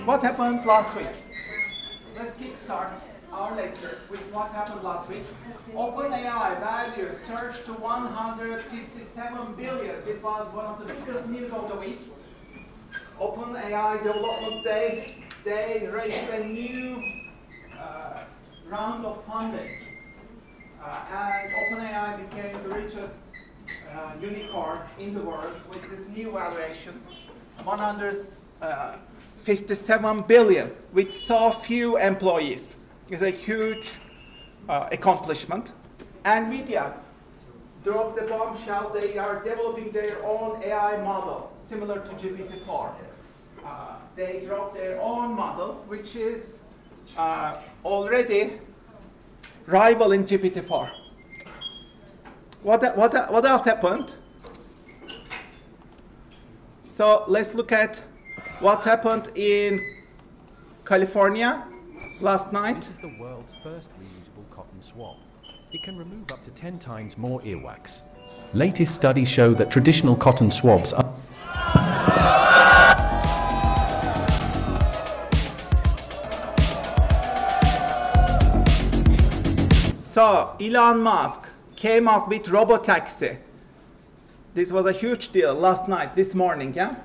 What happened last week? Let's kickstart our lecture with what happened last week. OpenAI value surged to 157 billion. This was one of the biggest news of the week. OpenAI Development Day, they raised a new round of funding. And OpenAI became the richest unicorn in the world with this new valuation, 157 billion, with so few employees. It's a huge accomplishment. NVIDIA dropped the bombshell. They are developing their own AI model, similar to GPT-4. They dropped their own model, which is already rivaling GPT-4. What else happened? So let's look at what happened in California last night. This is the world's first reusable cotton swab. It can remove up to 10 times more earwax. Latest studies show that traditional cotton swabs are... So Elon Musk came up with robotaxi. This was a huge deal last night, this morning, yeah?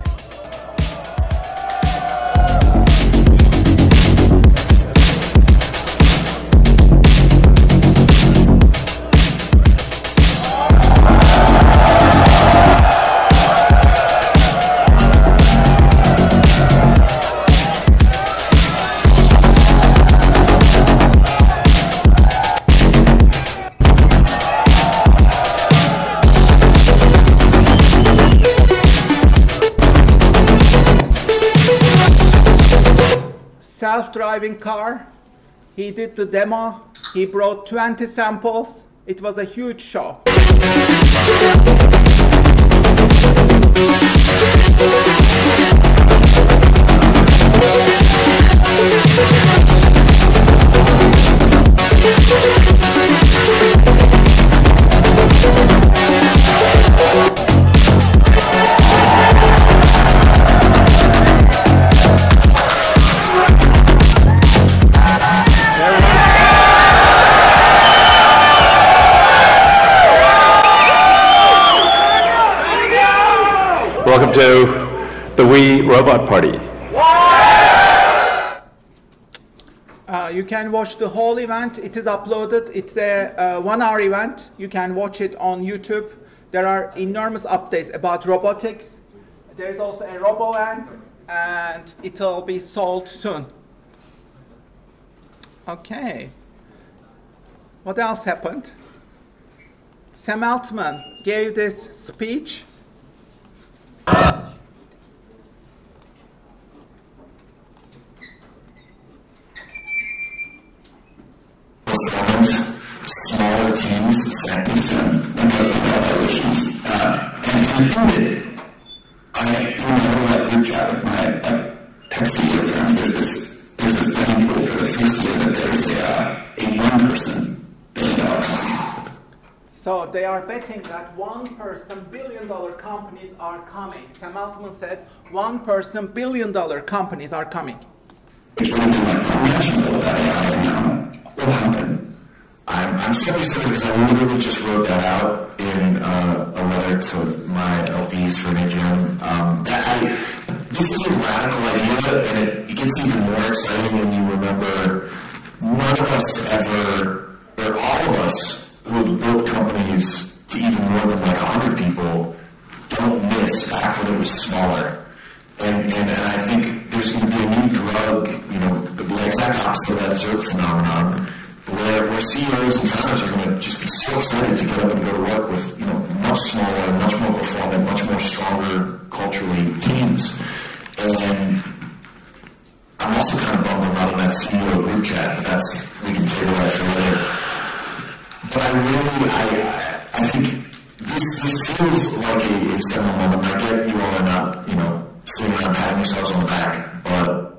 Self-driving car. He did the demo. He brought 20 samples. It was a huge show. Welcome to the Wii Robot Party. You can watch the whole event. It is uploaded. It's a 1-hour event. You can watch it on YouTube. There are enormous updates about robotics. There's also a RoboVan, and it'll be sold soon. Okay. What else happened? Sam Altman gave this speech. Smaller teams, exactly so, and evaluations. And I remember that group chat with my Texas friends. There's this betting pool for the first year that there's a 1% billion-dollar company. So they are betting that 1% billion-dollar companies are coming. Sam Altman says 1% billion-dollar companies are coming. It's really like unimaginable that AI will happen. I'm 77 because I literally just wrote that out in a letter to my LPs for an AGM. This is a radical idea, and it gets even more exciting when you remember none of us ever, or all of us who have built companies to even more than like 100 people, don't miss back when it was smaller. And I think there's going to be a new drug, the exact opposite of that ZERP phenomenon, where CEOs and founders are going to just be so excited to get up and go to work with, much smaller, much more performant, much more stronger culturally teams. And I'm also kind of bummed I'm not in that CEO group chat, but we can table that for later. But I think this feels like a seminal moment. I get you all are not, sitting around patting yourselves on the back, but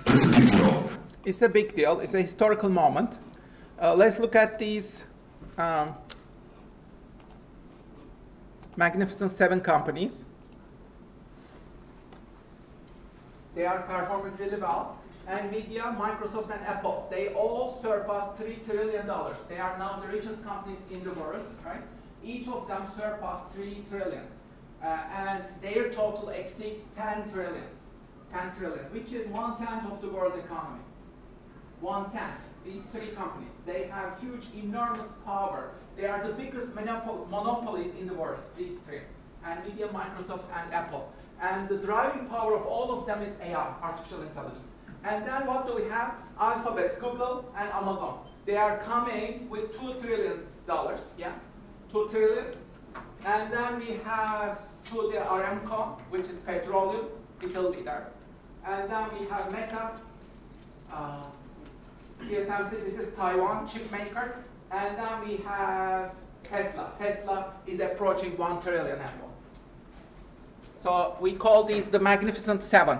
it's a big deal. It's a big deal. It's a historical moment. Let's look at these Magnificent Seven companies. They are performing really well. NVIDIA, Microsoft, and Apple, they all surpassed $3 trillion. They are now the richest companies in the world, right? Each of them surpassed 3 trillion. And their total exceeds 10 trillion. 10 trillion, which is 1/10 of the world economy. 1/10. These three companies, they have huge, enormous power. They are the biggest monopolies in the world, these three. NVIDIA, Microsoft, and Apple. And the driving power of all of them is AI, artificial intelligence. And then what do we have? Alphabet, Google, and Amazon. They are coming with $2 trillion, yeah? 2 trillion. And then we have Saudi Aramco, which is petroleum. It will be there. And then we have Meta, TSMC, this is Taiwan, chip maker. And then we have Tesla. Tesla is approaching 1 trillion as well. So we call these the Magnificent Seven.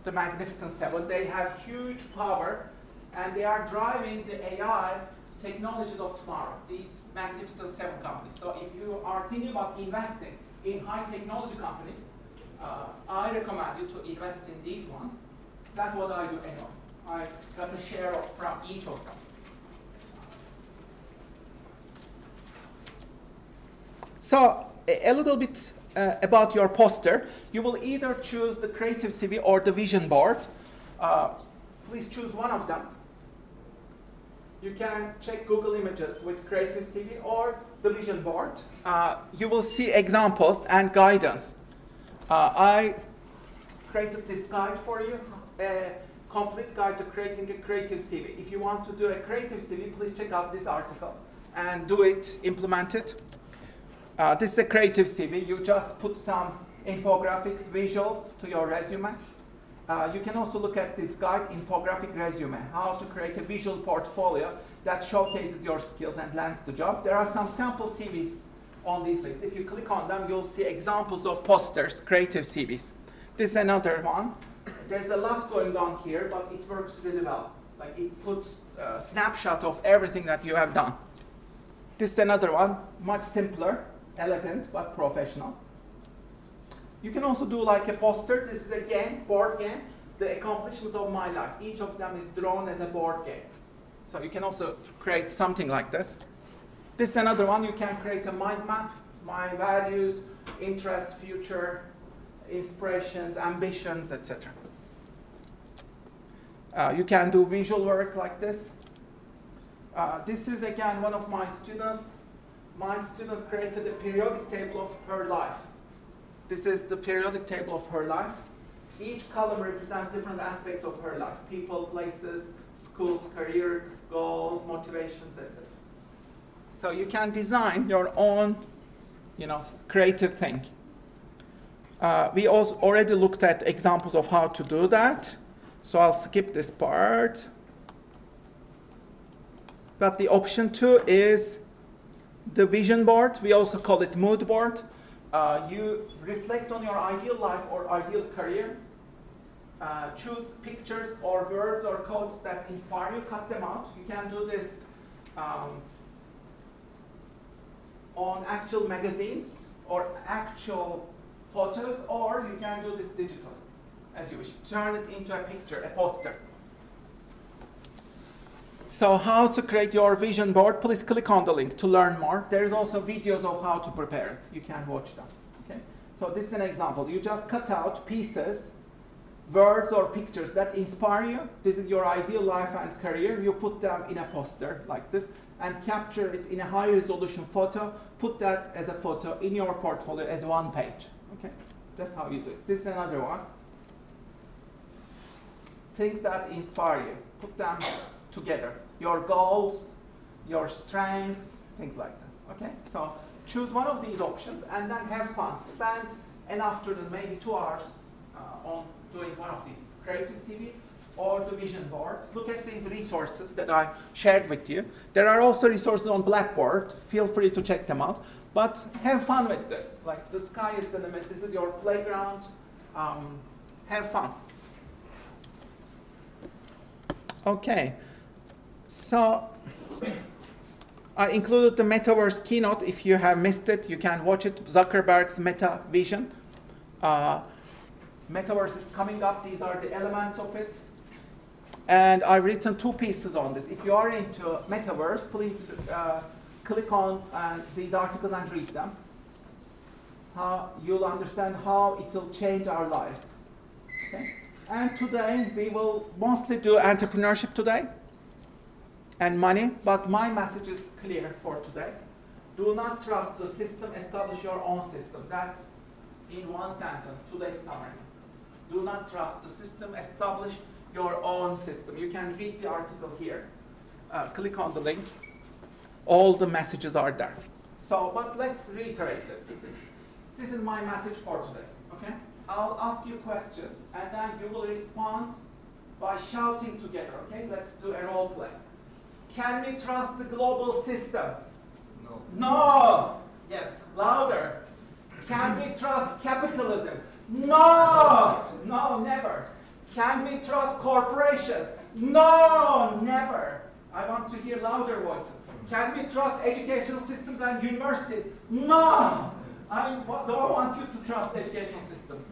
The Magnificent Seven. They have huge power, and they are driving the AI technologies of tomorrow, these Magnificent Seven companies. So if you are thinking about investing in high technology companies, I recommend you to invest in these ones. That's what I do anyway. I got a share from each of them. So a little bit about your poster. You will either choose the Creative CV or the Vision Board. Please choose one of them. You can check Google Images with Creative CV or the Vision Board. You will see examples and guidance. I created this guide for you, a complete guide to creating a Creative CV. If you want to do a Creative CV, please check out this article and do it, implement it. This is a Creative CV. You just put some infographics, visuals to your resume. You can also look at this guide, Infographic Resume, how to create a visual portfolio that showcases your skills and lands the job. There are some sample CVs on these links. If you click on them, you'll see examples of posters, Creative CVs. This is another one. There's a lot going on here, but it works really well. Like it puts a snapshot of everything that you have done. This is another one, much simpler, elegant, but professional. You can also do like a poster. This is a game, board game, the accomplishments of my life. Each of them is drawn as a board game. So you can also create something like this. This is another one. You can create a mind map, my values, interests, future, inspirations, ambitions, etc. You can do visual work like this. This is, again, one of my students. My student created a periodic table of her life. This is the periodic table of her life. Each column represents different aspects of her life: people, places, schools, careers, goals, motivations, etc. So you can design your own, creative thing. We also already looked at examples of how to do that, so I'll skip this part. But the option 2 is the vision board. We also call it mood board. You reflect on your ideal life or ideal career. Choose pictures or words or quotes that inspire you, cut them out. You can do this on actual magazines or actual photos, or you can do this digitally, as you wish. Turn it into a picture, a poster. So how to create your vision board, please click on the link to learn more. There's also videos of how to prepare it. You can watch them. Okay? So this is an example. You just cut out pieces, words or pictures that inspire you. This is your ideal life and career. You put them in a poster like this and capture it in a high resolution photo. Put that as a photo in your portfolio as one page. Okay? That's how you do it. This is another one. Things that inspire you. Put them together. Your goals, your strengths, things like that. Okay? So choose one of these options and then have fun. Spend an afternoon, maybe 2 hours on doing one of these, Creative CV or the vision board. Look at these resources that I shared with you. There are also resources on Blackboard. Feel free to check them out. But have fun with this. Like, the sky is the limit. This is your playground. Have fun. Okay. So I included the Metaverse keynote. If you have missed it, you can watch it. Zuckerberg's Meta Vision. Metaverse is coming up. These are the elements of it. And I've written 2 pieces on this. If you are into Metaverse, please click on these articles and read them. You'll understand how it will change our lives. Okay? And today, we will mostly do entrepreneurship today and money, but my message is clear for today. Do not trust the system, establish your own system. That's in one sentence, today's summary. Do not trust the system, establish your own system. You can read the article here. Click on the link. All the messages are there. So, but let's reiterate this. This is my message for today, okay? I'll ask you questions, and then you will respond by shouting together, okay? Let's do a role play. Can we trust the global system? No. No! Yes, louder. Can we trust capitalism? No! No, never. Can we trust corporations? No, never. I want to hear louder voices. Can we trust educational systems and universities? No! I don't want you to trust educational systems.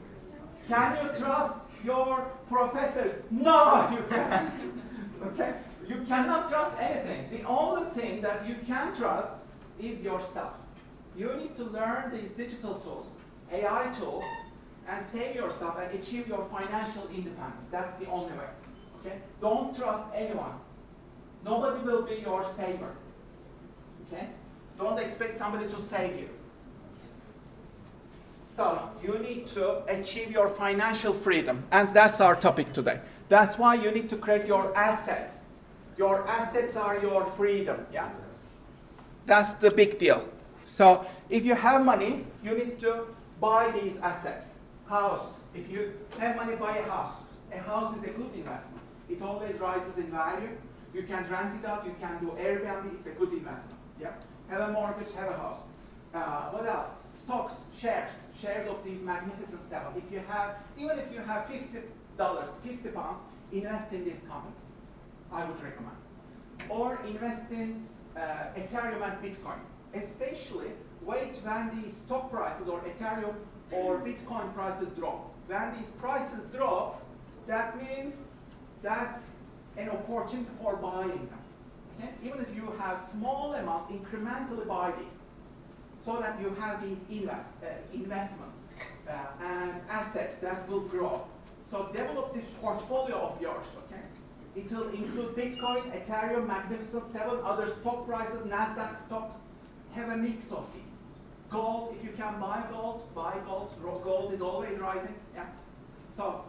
Can you trust your professors? No, you can't. Okay? You cannot trust anything. The only thing that you can trust is yourself. You need to learn these digital tools, AI tools, and save yourself and achieve your financial independence. That's the only way. Okay? Don't trust anyone. Nobody will be your saver. Okay? Don't expect somebody to save you. So you need to achieve your financial freedom, and that's our topic today. That's why you need to create your assets. Your assets are your freedom. Yeah? That's the big deal. So if you have money, you need to buy these assets. House. If you have money, buy a house. A house is a good investment. It always rises in value. You can rent it out. You can do Airbnb. It's a good investment. Yeah? Have a mortgage, have a house. What else? Stocks, shares. Shares of these magnificent 7. If you have, even if you have $50, 50 pounds, invest in these companies. I would recommend. Or invest in Ethereum and Bitcoin. Especially wait when these stock prices or Ethereum or Bitcoin prices drop. When these prices drop, that means that's an opportunity for buying them. Okay? Even if you have small amounts, incrementally buy these, so that you have these investments and assets that will grow. So develop this portfolio of yours. Okay? It will include Bitcoin, Ethereum, Magnificent 7, other stock prices, NASDAQ stocks. Have a mix of these. Gold, if you can buy gold, buy gold. Gold is always rising. Yeah. So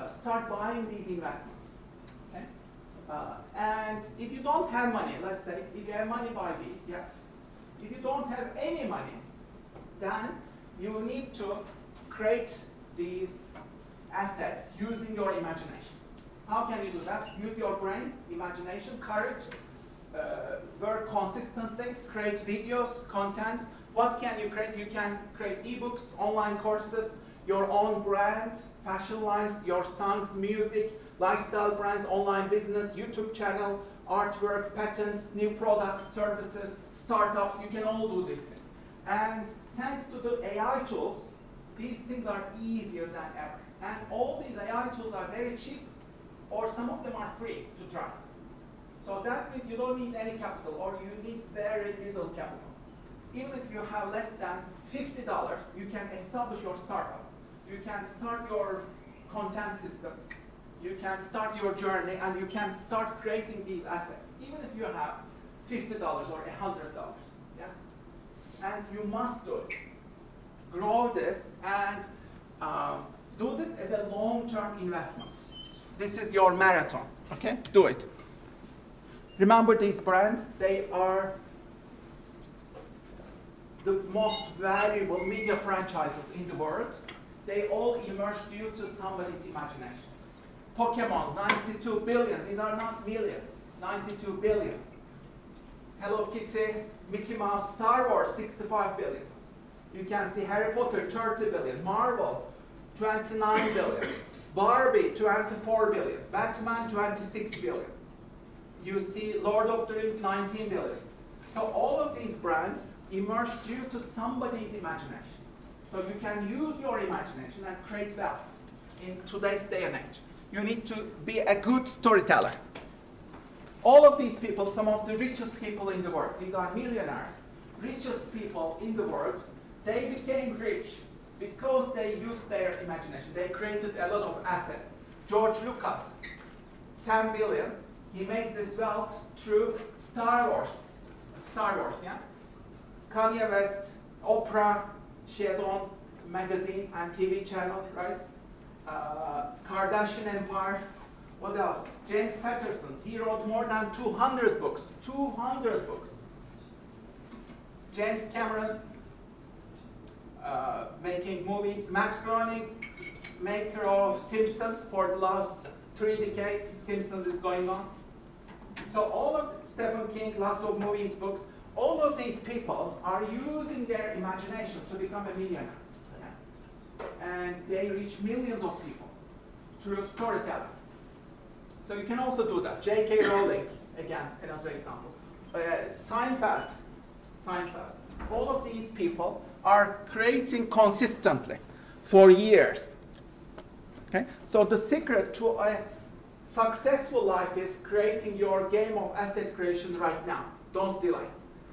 start buying these investments. Okay? And if you don't have money, let's say, if you have money, buy these. Yeah. If you don't have any money, then you will need to create these assets using your imagination. How can you do that? Use your brain, imagination, courage, work consistently, create videos, contents. What can you create? You can create ebooks, online courses, your own brand, fashion lines, your songs, music, lifestyle brands, online business, YouTube channel, artwork, patents, new products, services, startups. You can all do these things. And thanks to the AI tools, these things are easier than ever. And all these AI tools are very cheap, or some of them are free to try. So that means you don't need any capital, or you need very little capital. Even if you have less than $50, you can establish your startup. You can start your content system. You can start your journey, and you can start creating these assets, even if you have $50 or $100. Yeah? And you must do it. Grow this and do this as a long-term investment. This is your marathon. Okay? Do it. Remember these brands, they are the most valuable media franchises in the world. They all emerged due to somebody's imagination. Pokemon, 92 billion. These are not million. 92 billion. Hello Kitty, Mickey Mouse, Star Wars, 65 billion. You can see Harry Potter, 30 billion. Marvel, 29 billion. Barbie, 24 billion. Batman, 26 billion. You see Lord of the Rings, 19 billion. So all of these brands emerged due to somebody's imagination. So you can use your imagination and create wealth. in today's day and age. You need to be a good storyteller. All of these people, some of the richest people in the world, these are millionaires, richest people in the world, they became rich because they used their imagination. They created a lot of assets. George Lucas, 10 billion, he made this wealth through Star Wars. Star Wars, yeah? Kanye West, Oprah, she has own magazine and TV channel, right? Kardashian Empire. What else? James Patterson, he wrote more than 200 books. 200 books. James Cameron, making movies. Matt Groening, maker of Simpsons for the last 3 decades. Simpsons is going on. So all of Stephen King, lots of movies, books, all of these people are using their imagination to become a millionaire. And they reach millions of people through storytelling. So you can also do that. J.K. Rowling, again, another example. Seinfeld. All of these people are creating consistently for years. Okay? So the secret to a successful life is creating your game of asset creation right now. Don't delay.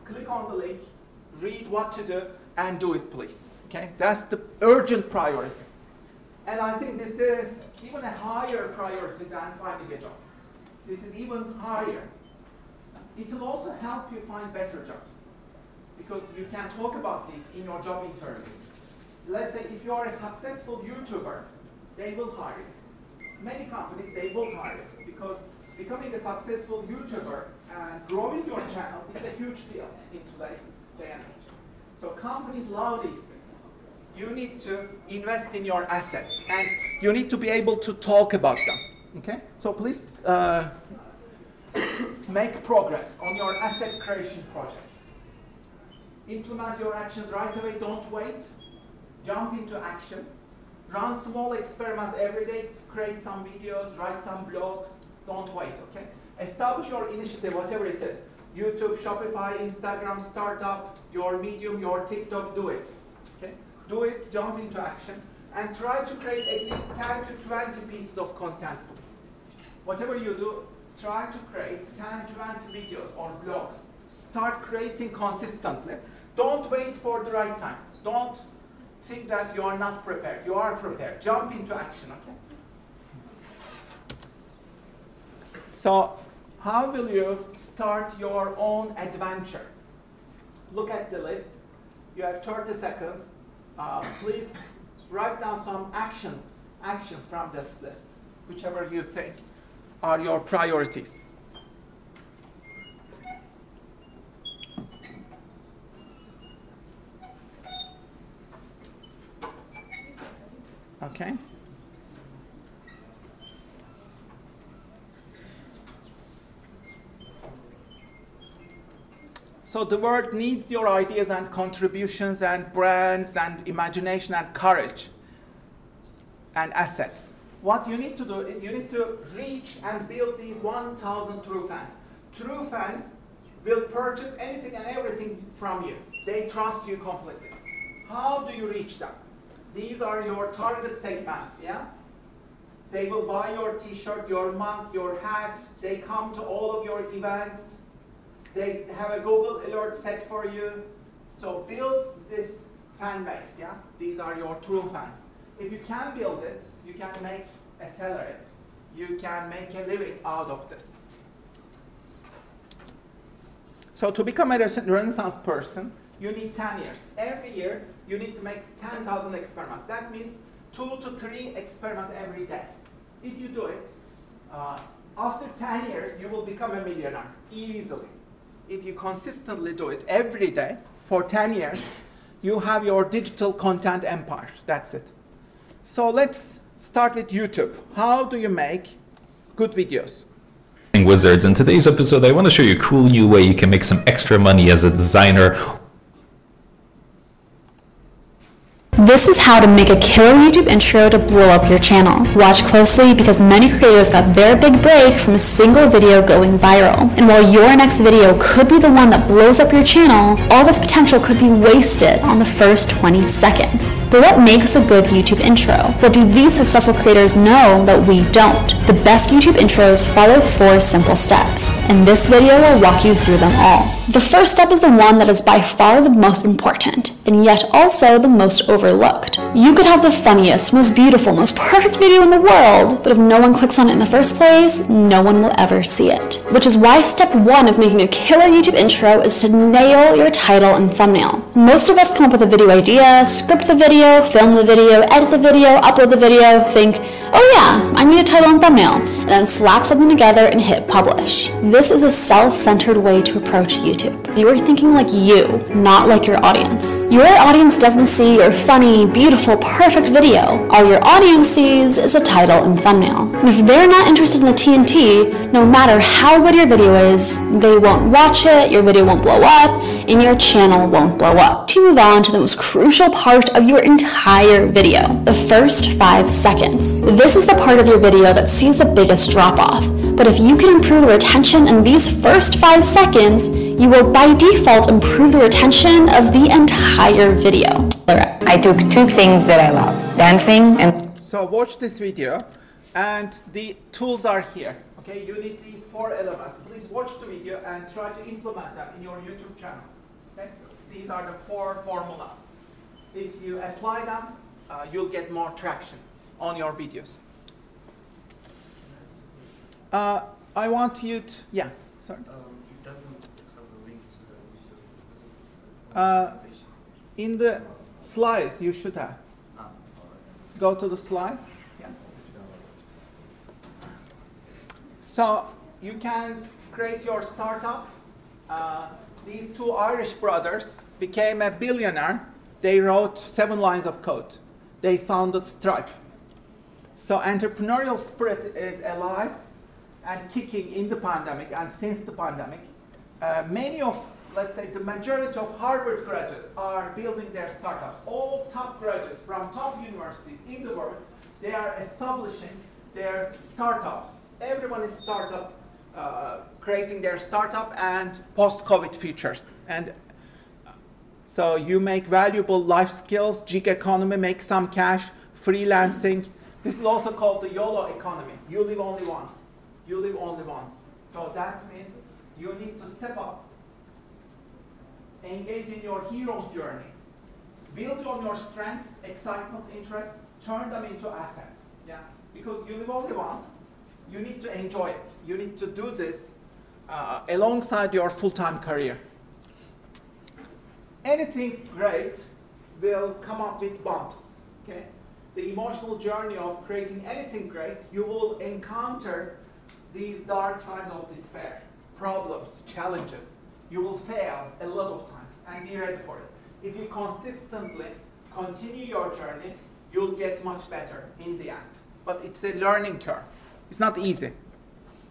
Click on the link, read what to do, and do it, please. Okay? That's the urgent priority. And I think this is even a higher priority than finding a job. This is even higher. It will also help you find better jobs, because you can talk about these in your job interviews. Let's say if you are a successful YouTuber, they will hire you. Many companies, they will hire you, because becoming a successful YouTuber and growing your channel is a huge deal in today's day and age. So companies love these things. You need to invest in your assets, and you need to be able to talk about them. Okay? So please make progress on your asset creation project. Implement your actions right away. Don't wait. Jump into action. Run small experiments every day. Create some videos. Write some blogs. Don't wait. Okay? Establish your initiative, whatever it is. YouTube, Shopify, Instagram, startup, your Medium, your TikTok. Do it. Okay? Do it. Jump into action. And try to create at least 10 to 20 pieces of content, please. Whatever you do, try to create 10 to 20 videos or blogs. Start creating consistently. Don't wait for the right time. Don't think that you are not prepared. You are prepared. Jump into action, okay? So, how will you start your own adventure? Look at the list. You have 30 seconds. Please write down some actions from this list, whichever you think are your priorities. Okay. So the world needs your ideas and contributions and brands and imagination and courage and assets. What you need to do is you need to reach and build these 1,000 true fans. True fans will purchase anything and everything from you. They trust you completely. How do you reach them? These are your target segments, yeah? They will buy your t-shirt, your mug, your hat. They come to all of your events. They have a Google alert set for you. So build this fan base, yeah? These are your true fans. If you can build it, you can make a salary. You can make a living out of this. So to become a Renaissance person, you need 10 years. Every year, you need to make 10,000 experiments. That means 2 to 3 experiments every day. If you do it, after 10 years, you will become a millionaire easily. If you consistently do it every day for 10 years, you have your digital content empire. That's it. So let's start with YouTube. How do you make good videos? Wizards. In today's episode, I want to show you a cool new way you can make some extra money as a designer. This is how to make a killer YouTube intro to blow up your channel. Watch closely because many creators got their big break from a single video going viral. And while your next video could be the one that blows up your channel, all this potential could be wasted on the first 20 seconds. But what makes a good YouTube intro? What do these successful creators know that we don't? The best YouTube intros follow 4 simple steps, and this video will walk you through them all. The first step is the one that is by far the most important, and yet also the most overlooked. You could have the funniest, most beautiful, most perfect video in the world, but if no one clicks on it in the first place, no one will ever see it. Which is why step 1 of making a killer YouTube intro is to nail your title and thumbnail. Most of us come up with a video idea, script the video, film the video, edit the video, upload the video, think, oh yeah, I need a title and thumbnail, and then slap something together and hit publish. This is a self-centered way to approach YouTube. You are thinking like you, not like your audience. Your audience doesn't see your funny, beautiful, perfect video. All your audience sees is a title and thumbnail. And if they're not interested in the TNT, no matter how good your video is, they won't watch it, your video won't blow up, and your channel won't blow up. To move on to the most crucial part of your entire video, the first 5 seconds. This is the part of your video that sees the biggest drop-off. But if you can improve the retention in these first 5 seconds, you will by default improve the retention of the entire video. I took 2 things that I love, dancing and... So watch this video, and the tools are here. Okay, you need these 4 elements. Please watch the video and try to implement them in your YouTube channel. Okay? These are the 4 formulas. If you apply them, you'll get more traction on your videos. I want you to, yeah, sorry. It doesn't have a link to the In the slides, you should have. Go to the slides. Yeah. So you can create your startup. These 2 Irish brothers became a billionaire. They wrote 7 lines of code. They founded Stripe. So entrepreneurial spirit is alive and kicking in the pandemic and since the pandemic. Many of, let's say, the majority of Harvard graduates are building their startups. All top graduates from top universities in the world, they are establishing their startups. Everyone is creating their startup and post-COVID futures. And so you make valuable life skills, gig economy, make some cash, freelancing. This is also called the YOLO economy. You live only once. You live only once. So that means you need to step up, engage in your hero's journey, build on your strengths, excitements, interests, turn them into assets. Yeah? Because you live only once, you need to enjoy it. You need to do this alongside your full-time career. Anything great will come up with bumps. Okay? The emotional journey of creating anything great, you will encounter these dark times of despair, problems, challenges. You will fail a lot of times and be ready for it. If you consistently continue your journey, you'll get much better in the end. But it's a learning curve. It's not easy.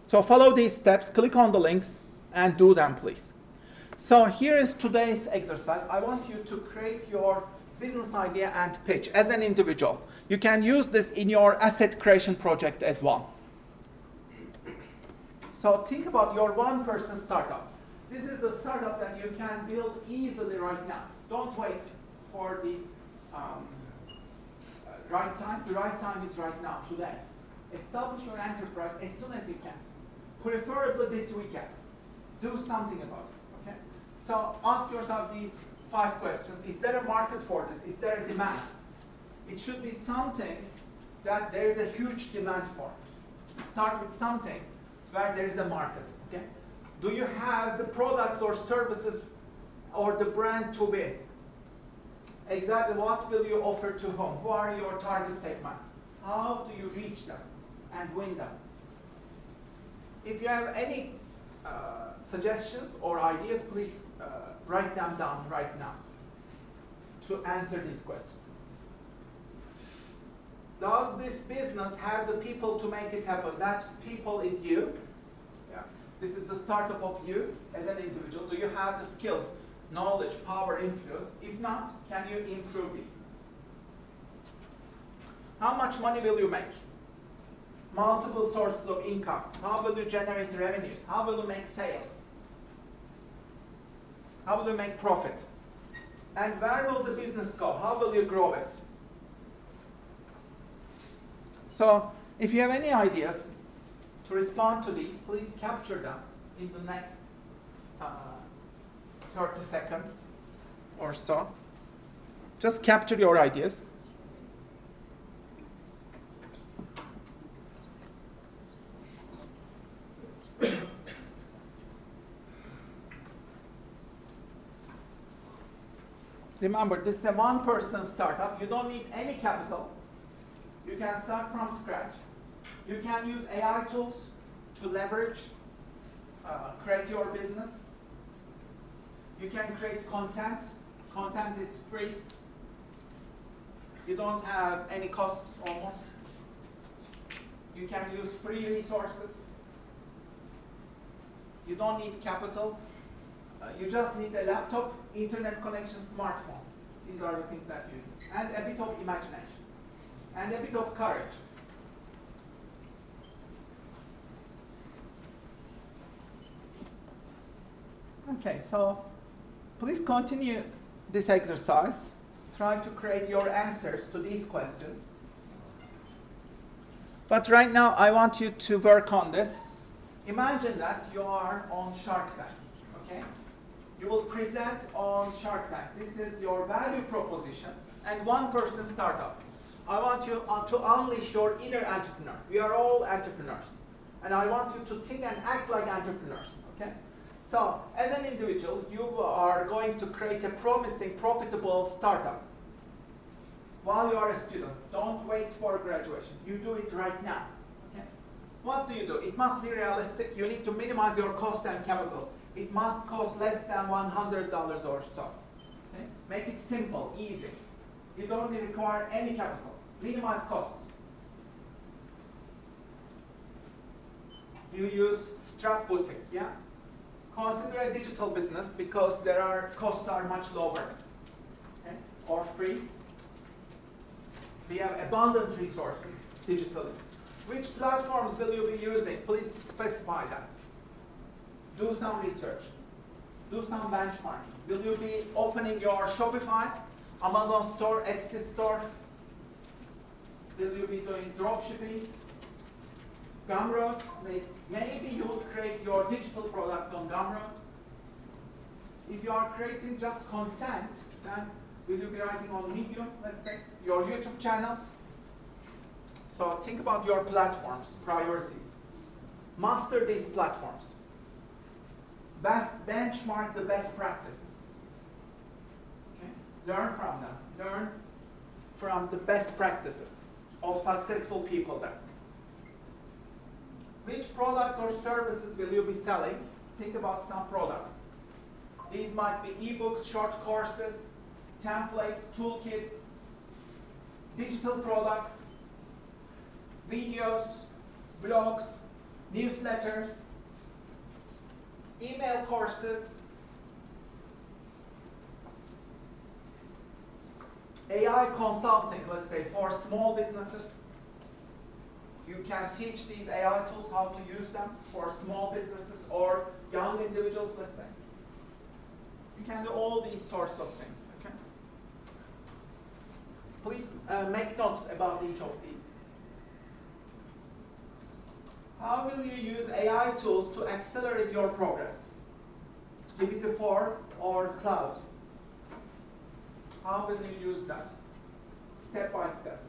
So follow these steps, click on the links, and do them, please. So here is today's exercise. I want you to create your business idea and pitch as an individual. You can use this in your asset creation project as well. So think about your 1-person startup. This is the startup that you can build easily right now. Don't wait for the right time. The right time is right now, today. Establish your enterprise as soon as you can. Preferably this weekend. Do something about it. Okay? So ask yourself these 5 questions. Is there a market for this? Is there a demand? It should be something that there is a huge demand for. Start with something where there is a market. Okay? Do you have the products or services or the brand to win? Exactly what will you offer to whom? Who are your target segments? How do you reach them and win them? If you have any suggestions or ideas, please write them down right now to answer these questions. Does this business have the people to make it happen? That people is you. Yeah. This is the startup of you as an individual. Do you have the skills, knowledge, power, influence? If not, can you improve these? How much money will you make? Multiple sources of income. How will you generate revenues? How will you make sales? How will you make profit? And where will the business go? How will you grow it? So if you have any ideas to respond to these, please capture them in the next 30 seconds or so. Just capture your ideas. Remember, this is a one-person startup. You don't need any capital. You can start from scratch. You can use AI tools to leverage, create your business. You can create content. Content is free. You don't have any costs almost. You can use free resources. You don't need capital. You just need a laptop, internet connection, smartphone. These are the things that you need. And a bit of imagination. And a bit of courage. Okay, so please continue this exercise. Try to create your answers to these questions. But right now, I want you to work on this. Imagine that you are on Shark Tank, okay? You will present on Shark Tank. This is your value proposition and one-person startup. I want you to unleash your inner entrepreneur. We are all entrepreneurs. And I want you to think and act like entrepreneurs, okay? So, as an individual, you are going to create a promising, profitable startup while you are a student. Don't wait for graduation. You do it right now, okay? What do? It must be realistic. You need to minimize your costs and capital. It must cost less than $100 or so. Okay? Make it simple, easy. You don't require any capital. Minimize costs. You use scrapbooking, yeah? Consider a digital business because costs are much lower, okay? Or free. We have abundant resources digitally. Which platforms will you be using? Please specify that. Do some research. Do some benchmarking. Will you be opening your Shopify, Amazon store, Etsy store? Will you be doing dropshipping? Gumroad? Maybe you will create your digital products on Gumroad. If you are creating just content, then will you be writing on Medium, let's say, your YouTube channel? So think about your platforms, priorities. Master these platforms. Benchmark the best practices. Okay? Learn from them. Learn from the best practices of successful people there. Which products or services will you be selling? Think about some products. These might be ebooks, short courses, templates, toolkits, digital products, videos, blogs, newsletters, email courses, AI consulting, let's say, for small businesses. You can teach these AI tools how to use them for small businesses or young individuals, let's say. You can do all these sorts of things, okay? Please make notes about each of these. How will you use AI tools to accelerate your progress? GPT-4 or cloud? How will you use that? Step by step.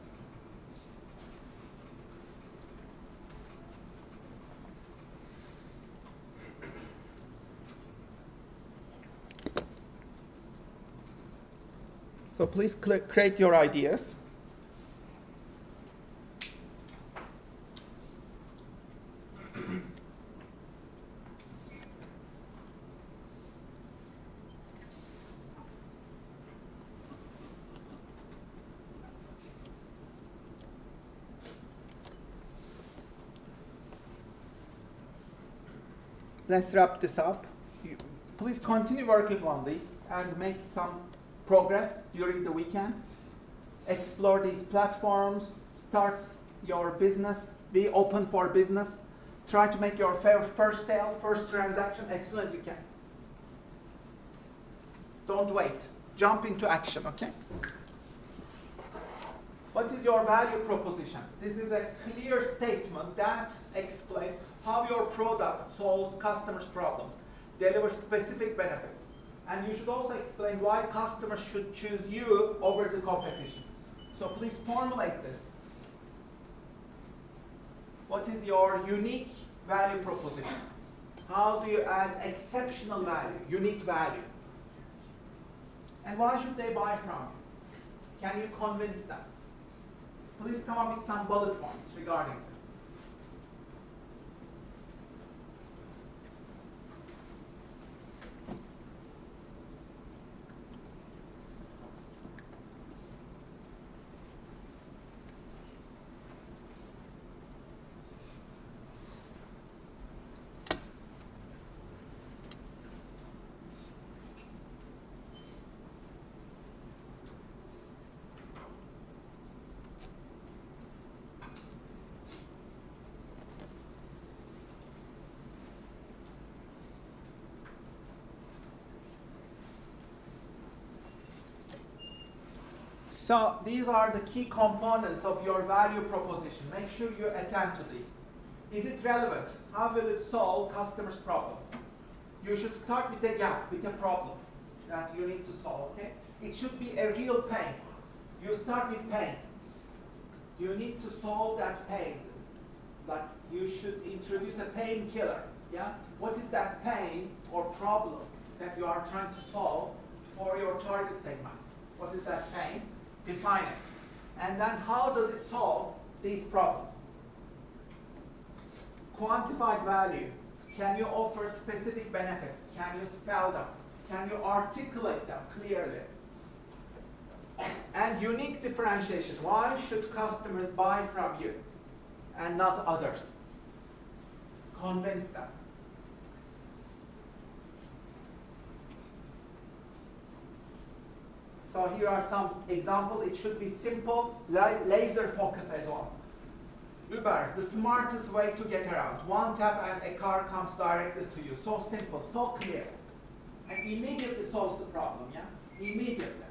So please create your ideas. Let's wrap this up. Please continue working on these and make some progress during the weekend. Explore these platforms, start your business, be open for business, try to make your first sale, first transaction as soon as you can. Don't wait. Jump into action, okay? What is your value proposition? This is a clear statement that explains how your product solves customers' problems, delivers specific benefits. And you should also explain why customers should choose you over the competition. So please formulate this. What is your unique value proposition? How do you add exceptional value, unique value? And why should they buy from you? Can you convince them? Please come up with some bullet points regarding this. So these are the key components of your value proposition. Make sure you attend to these. Is it relevant? How will it solve customers' problems? You should start with a gap, with a problem that you need to solve, okay? It should be a real pain. You start with pain. You need to solve that pain. Like you should introduce a painkiller, yeah? What is that pain or problem that you are trying to solve for your target segments? What is that pain? Define it. And then how does it solve these problems? Quantified value. Can you offer specific benefits? Can you spell them? Can you articulate them clearly? And unique differentiation. Why should customers buy from you and not others? Convince them. So here are some examples. It should be simple, laser focus as well. Uber, the smartest way to get around. One tap and a car comes directly to you. So simple, so clear. And immediately solves the problem, yeah? Immediately.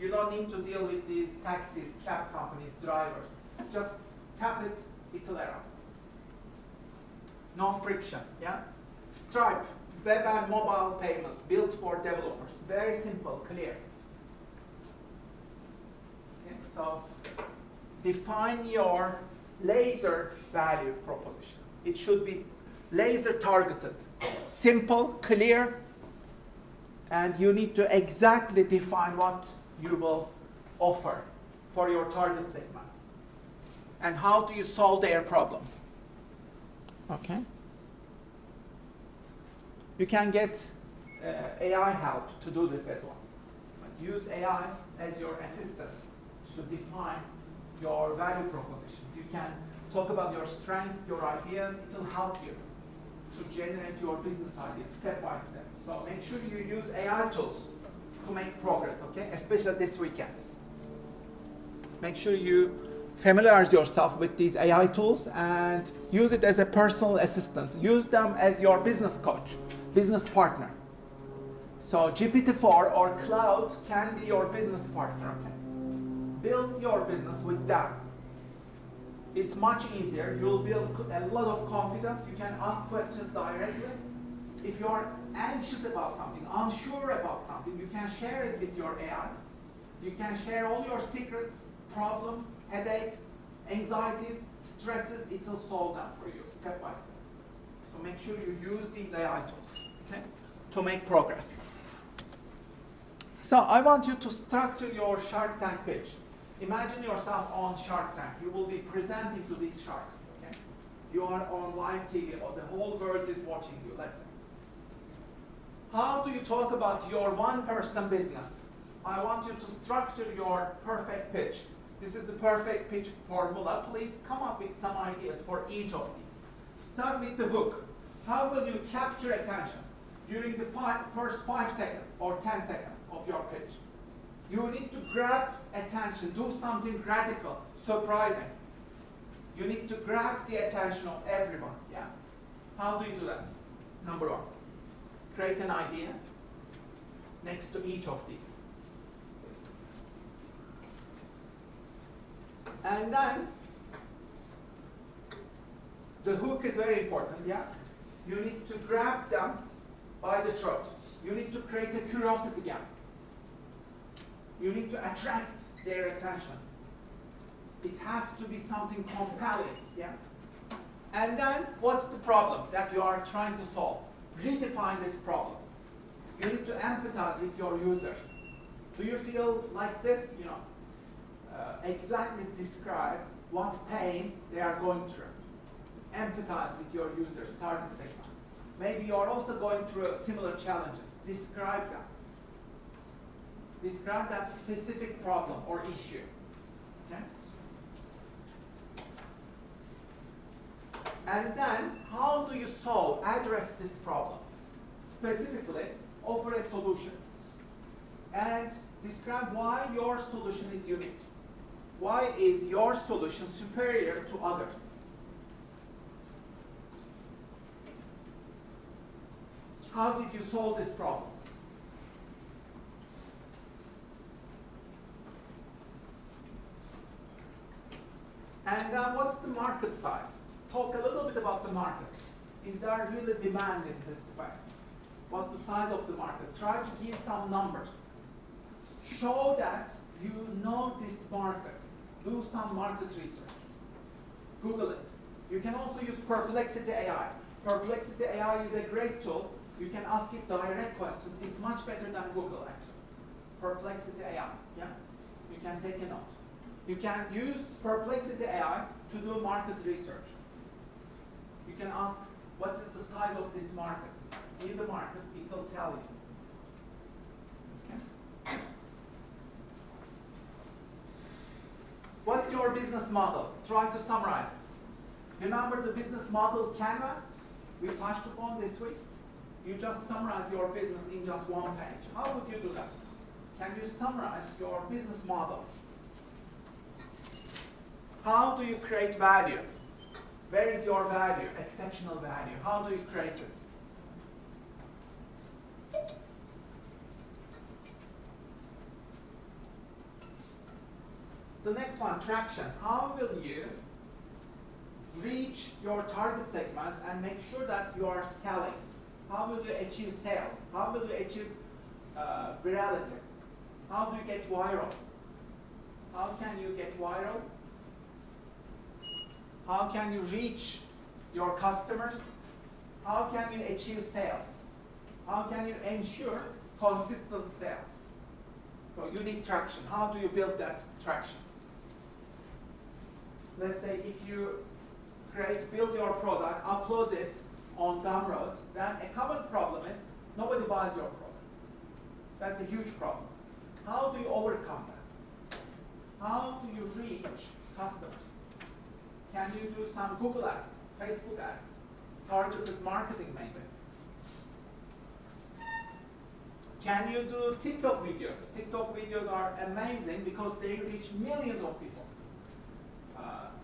You don't need to deal with these taxis, cab companies, drivers. Just tap it, it'll around. No friction, yeah? Stripe, web and mobile payments built for developers. Very simple, clear. Okay, so define your laser value proposition. It should be laser targeted, simple, clear, and you need to exactly define what you will offer for your target segment. And how do you solve their problems? Okay. You can get AI help to do this as well. But use AI as your assistant to define your value proposition. You can talk about your strengths, your ideas. It will help you to generate your business ideas step by step. So make sure you use AI tools to make progress, okay? Especially this weekend. Make sure you familiarize yourself with these AI tools and use it as a personal assistant. Use them as your business coach, business partner. So GPT-4 or cloud can be your business partner, okay? Build your business with them. It's much easier. You'll build a lot of confidence. You can ask questions directly. If you're anxious about something, unsure about something, you can share it with your AI. You can share all your secrets, problems, headaches, anxieties, stresses. It will solve them for you step by step. So make sure you use these AI tools, okay, to make progress. So I want you to structure your Shark Tank pitch. Imagine yourself on Shark Tank. You will be presenting to these sharks, okay? You are on live TV, or the whole world is watching you, let's say. How do you talk about your one-person business? I want you to structure your perfect pitch. This is the perfect pitch formula. Please come up with some ideas for each of these. Start with the hook. How will you capture attention during the first 5 seconds or 10 seconds of your pitch? You need to grab attention, do something radical, surprising. You need to grab the attention of everyone. Yeah. How do you do that? Number one, create an idea next to each of these. And then, the hook is very important, yeah? You need to grab them by the throat. You need to create a curiosity gap. You need to attract their attention. It has to be something compelling, yeah? And then, what's the problem that you are trying to solve? Redefine this problem. You need to empathize with your users. Do you feel like this? You know, exactly describe what pain they are going through. Empathize with your users, target segments. Maybe you're also going through similar challenges. Describe them. Describe that specific problem or issue. Okay? And then, how do you address this problem? Specifically, offer a solution. And describe why your solution is unique. Why is your solution superior to others? How did you solve this problem? And what's the market size? Talk a little bit about the market. Is there really demand in this space? What's the size of the market? Try to give some numbers. Show that you know this market. Do some market research. Google it. You can also use Perplexity AI. Perplexity AI is a great tool. You can ask it direct questions. It's much better than Google, actually. Perplexity AI, yeah? You can take a note. You can use Perplexity AI to do market research. You can ask, what is the size of this market? In the market, it will tell you. Okay? What's your business model? Try to summarize it. Remember the business model canvas we touched upon this week? You just summarize your business in just one page. How would you do that? Can you summarize your business model? How do you create value? Where is your value, exceptional value? How do you create it? The next one, traction. How will you reach your target segments and make sure that you are selling? How will you achieve sales? How will you achieve virality? How do you get viral? How can you get viral? How can you reach your customers? How can you achieve sales? How can you ensure consistent sales? So you need traction. How do you build that traction? Let's say if you build your product, upload it on Gumroad, then a common problem is nobody buys your product. That's a huge problem. How do you overcome that? How do you reach customers? Can you do some Google ads, Facebook ads, targeted marketing maybe? Can you do TikTok videos? TikTok videos are amazing because they reach millions of people.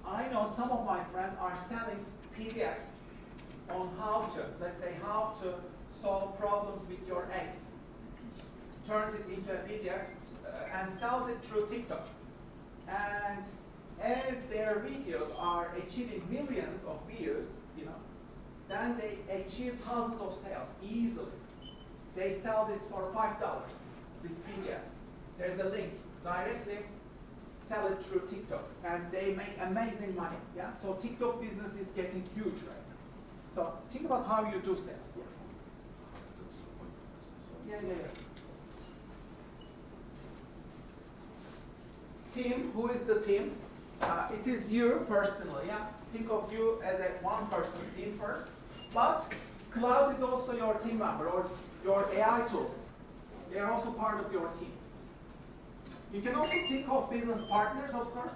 I know some of my friends are selling PDFs on how to, let's say, how to solve problems with your ex. Turns it into a PDF and sells it through TikTok. And as their videos are achieving millions of views, you know, then they achieve thousands of sales easily. They sell this for $5, this PDF. There's a link, directly sell it through TikTok, and they make amazing money, yeah? So TikTok business is getting huge right now. So think about how you do sales, yeah. Team, who is the team? It is you personally, yeah? Think of you as a one-person team first, but cloud is also your team member, or your AI tools. They are also part of your team. You can also think of business partners, of course.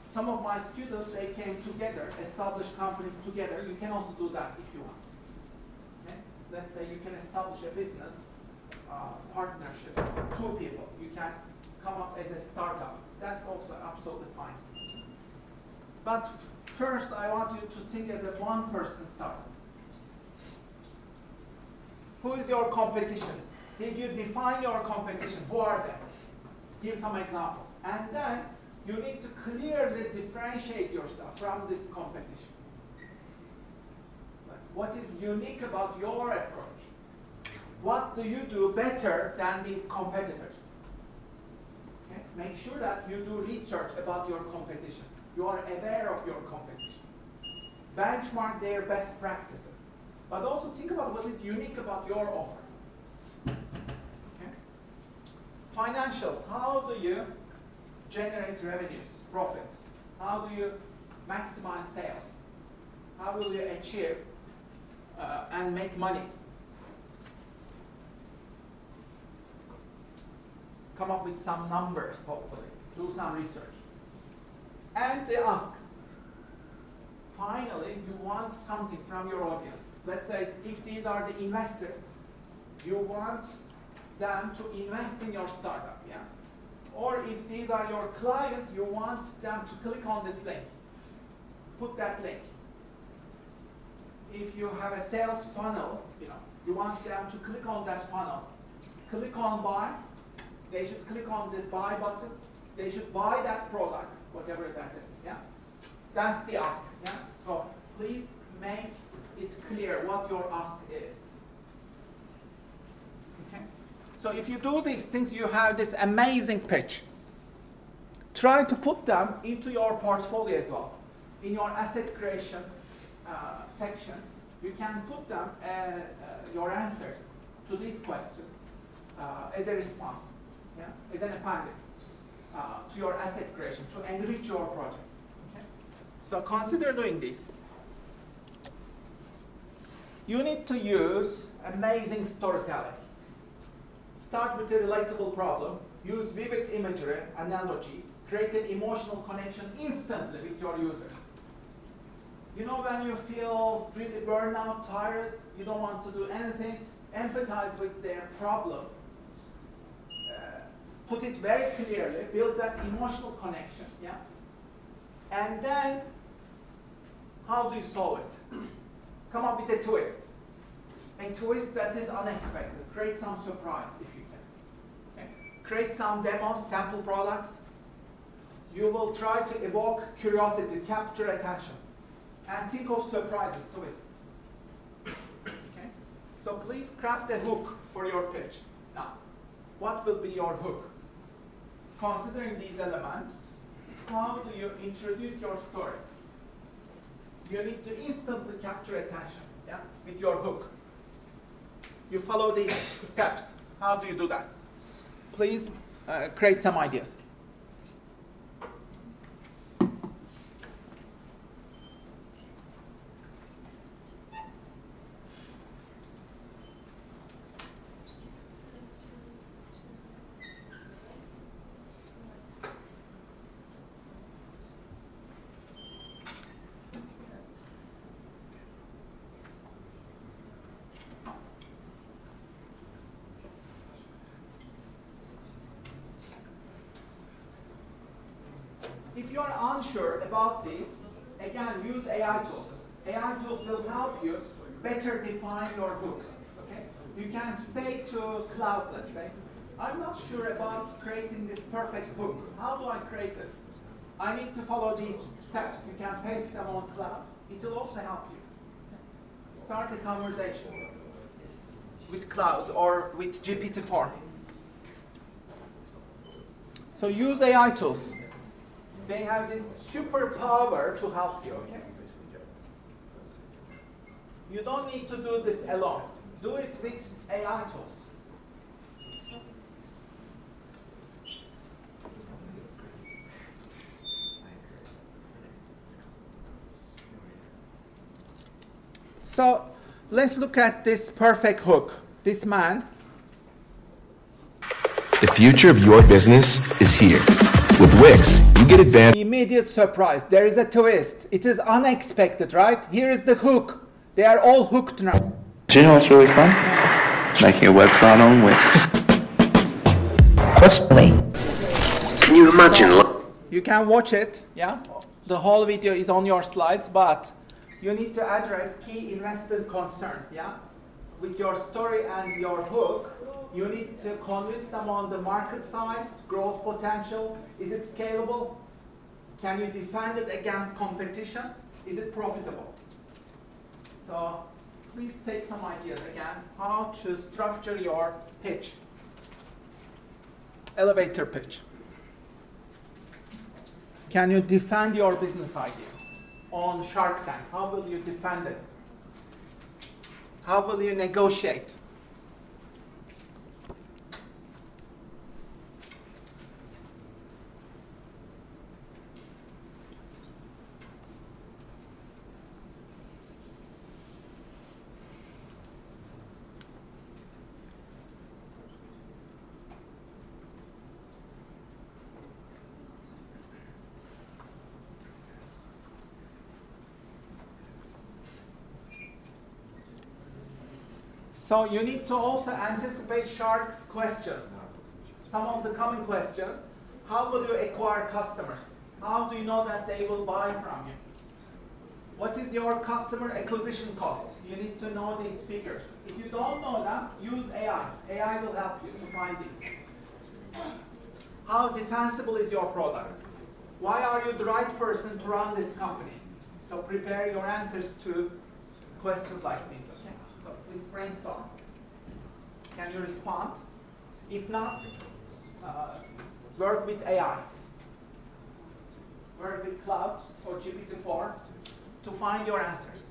Some of my students, they came together, established companies together. You can also do that if you want. Okay? Let's say you can establish a business partnership, 2 people. You can come up as a startup. That's also absolutely fine. But first, I want you to think as a one-person startup. Who is your competition? Did you define your competition? Who are they? Give some examples. And then you need to clearly differentiate yourself from this competition. What is unique about your approach? What do you do better than these competitors? Okay? Make sure that you do research about your competition. You are aware of your competition. Benchmark their best practices. But also think about what is unique about your offer. Okay? Financials. How do you generate revenues, profit? How do you maximize sales? How will you achieve and make money? Come up with some numbers, hopefully. Do some research. And they ask, finally, you want something from your audience. Let's say if these are the investors, you want them to invest in your startup, yeah? Or if these are your clients, you want them to click on this link. Put that link. If you have a sales funnel, you want them to click on that funnel. Click on buy. They should click on the buy button. They should buy that product, whatever that is. Yeah, that's the ask. Yeah. So please make it clear what your ask is. Okay. So if you do these things, you have this amazing pitch. Try to put them into your portfolio as well. In your asset creation section, you can put them your answers to these questions as a response, yeah, as an appendix to your asset creation to enrich your project. Okay? So consider doing this. You need to use amazing storytelling. Start with a relatable problem. Use vivid imagery, analogies. Create an emotional connection instantly with your users. You know when you feel really burned out, tired, you don't want to do anything, empathize with their problem. Put it very clearly, build that emotional connection, yeah? And then, how do you solve it? Come up with a twist. A twist that is unexpected. Create some surprise if you can. Okay? Create some demos, sample products. You will try to evoke curiosity, capture attention. And think of surprises, twists. Okay? So please craft a hook for your pitch. Now, what will be your hook? Considering these elements, how do you introduce your story? You need to instantly capture attention, yeah, with your hook. You follow these steps. How do you do that? Please create some ideas. If you are unsure about this, again, use AI tools. AI tools will help you better define your hooks. Okay? You can say to Cloud, let's say, I'm not sure about creating this perfect hook. How do I create it? I need to follow these steps. You can paste them on Cloud. It will also help you. Start a conversation with Cloud or with GPT-4. So use AI tools. They have this superpower to help you. Okay? You don't need to do this alone. Do it with AI tools. So let's look at this perfect hook. This man. The future of your business is here. With Wix, you get advanced. Immediate surprise. There is a twist. It is unexpected, right? Here is the hook. They are all hooked now. Do you know what's really fun? making a website on Wix. Can you imagine? You can watch it, yeah? The whole video is on your slides, but you need to address key investor concerns, yeah? With your story and your hook, you need to convince them on the market size, growth potential. Is it scalable? Can you defend it against competition? Is it profitable? So please take some ideas again, how to structure your pitch. Elevator pitch. Can you defend your business idea on Shark Tank? How will you defend it? How will you negotiate? So you need to also anticipate Shark's questions. Some of the common questions. How will you acquire customers? How do you know that they will buy from you? What is your customer acquisition cost? You need to know these figures. If you don't know them, use AI. AI will help you to find these. How defensible is your product? Why are you the right person to run this company? So prepare your answers to questions like these. So please brainstorm. Can you respond? If not, work with AI. Work with Cloud or GPT-4 to find your answers.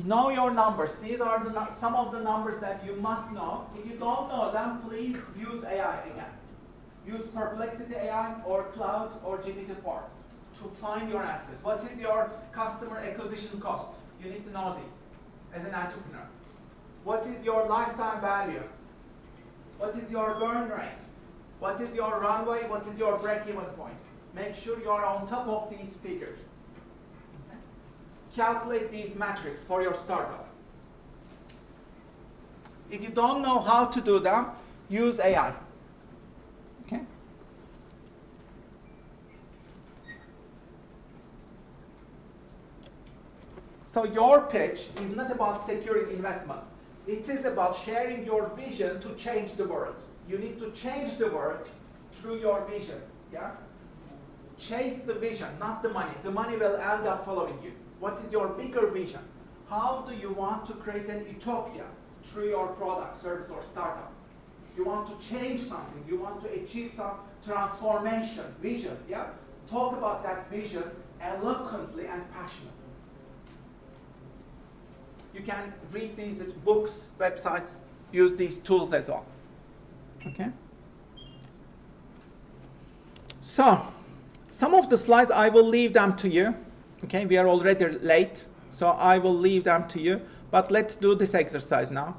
Know your numbers. These are some of the numbers that you must know. If you don't know them, please use AI again. Use Perplexity AI or Cloud or GPT-4 to find your answers. What is your customer acquisition cost? You need to know this as an entrepreneur. What is your lifetime value? What is your burn rate? What is your runway? What is your break-even point? Make sure you are on top of these figures. Calculate these metrics for your startup. If you don't know how to do them, use AI. Okay? So your pitch is not about securing investment. It is about sharing your vision to change the world. You need to change the world through your vision. Yeah? Chase the vision, not the money. The money will end up following you. What is your bigger vision? How do you want to create an utopia through your product, service, or startup? You want to change something. You want to achieve some transformation, vision. Yeah? Talk about that vision eloquently and passionately. You can read these books, websites, use these tools as well. Okay? So, some of the slides, I will leave them to you. Okay, we are already late, so I will leave them to you. But let's do this exercise now.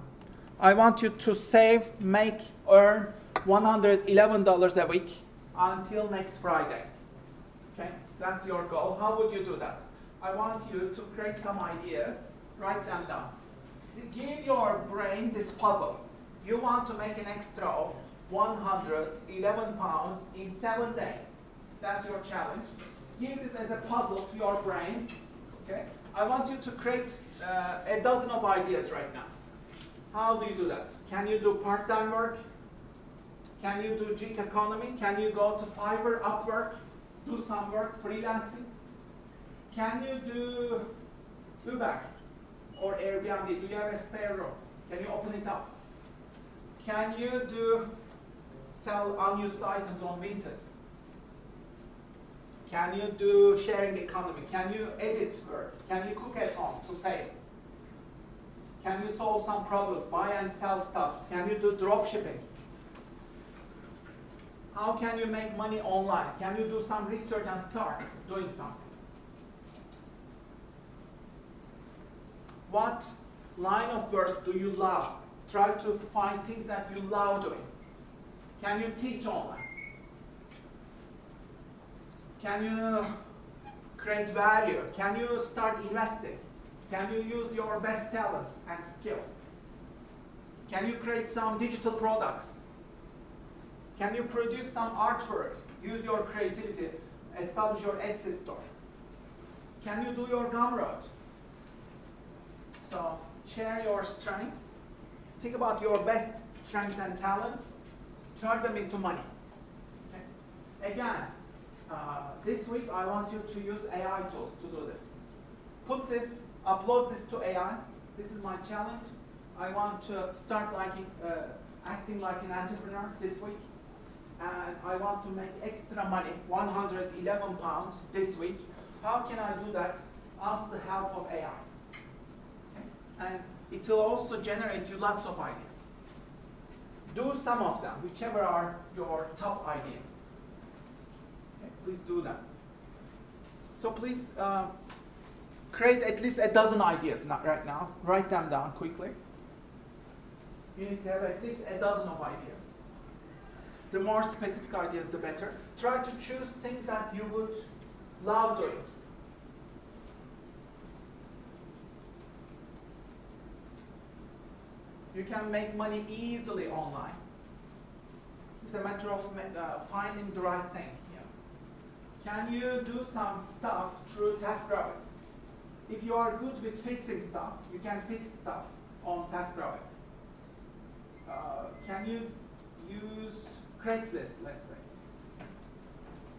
I want you to save, earn $111 a week until next Friday. Okay, so that's your goal. How would you do that? I want you to create some ideas, write them down. Give your brain this puzzle. You want to make an extra of 111 pounds in 7 days. That's your challenge. Give this as a puzzle to your brain. Okay? I want you to create a dozen of ideas right now. How do you do that? Can you do part-time work? Can you do gig economy? Can you go to Fiverr, Upwork, do some work, freelancing? Can you do Uber or Airbnb? Do you have a spare room? Can you open it up? Can you sell unused items on Vinted? Can you do sharing economy? Can you edit work? Can you cook at home to save? Can you solve some problems, buy and sell stuff? Can you do drop shipping? How can you make money online? Can you do some research and start doing something? What line of work do you love? Try to find things that you love doing. Can you teach online? Can you create value? Can you start investing? Can you use your best talents and skills? Can you create some digital products? Can you produce some artwork? Use your creativity, establish your Etsy store. Can you do your Gumroad? So share your strengths. Think about your best strengths and talents. Turn them into money. Okay? Again, this week I want you to use AI tools to do this. Upload this to AI. This is my challenge. I want to start acting like an entrepreneur this week. And I want to make extra money, 111 pounds this week. How can I do that? Ask the help of AI. Okay? And it will also generate you lots of ideas. Do some of them, whichever are your top ideas. Okay? Please do them. So please create at least a dozen ideas right now. Write them down quickly. You need to have at least a dozen of ideas. The more specific ideas, the better. Try to choose things that you would love doing. You can make money easily online. It's a matter of finding the right thing. Yeah. Can you do some stuff through TaskRabbit? If you are good with fixing stuff, you can fix stuff on TaskRabbit. Can you use Craigslist, let's say?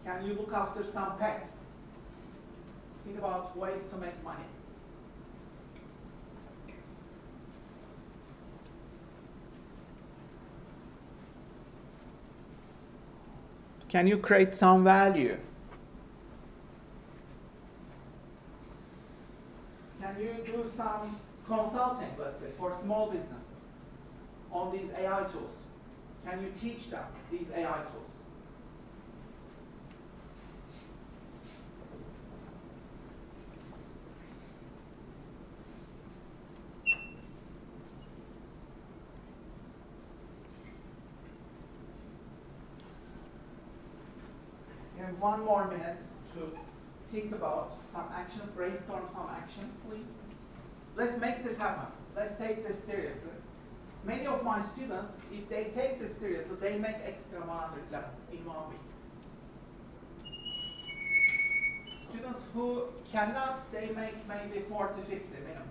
Can you look after some pets? Think about ways to make money. Can you create some value? Can you do some consulting, let's say, for small businesses on these AI tools? Can you teach them these AI tools? You have 1 more minute to think about some actions, brainstorm some actions, please. Let's make this happen. Let's take this seriously. Many of my students, if they take this seriously, they make extra 111 in 1 week. Students who cannot, they make maybe 40, 50 minimum.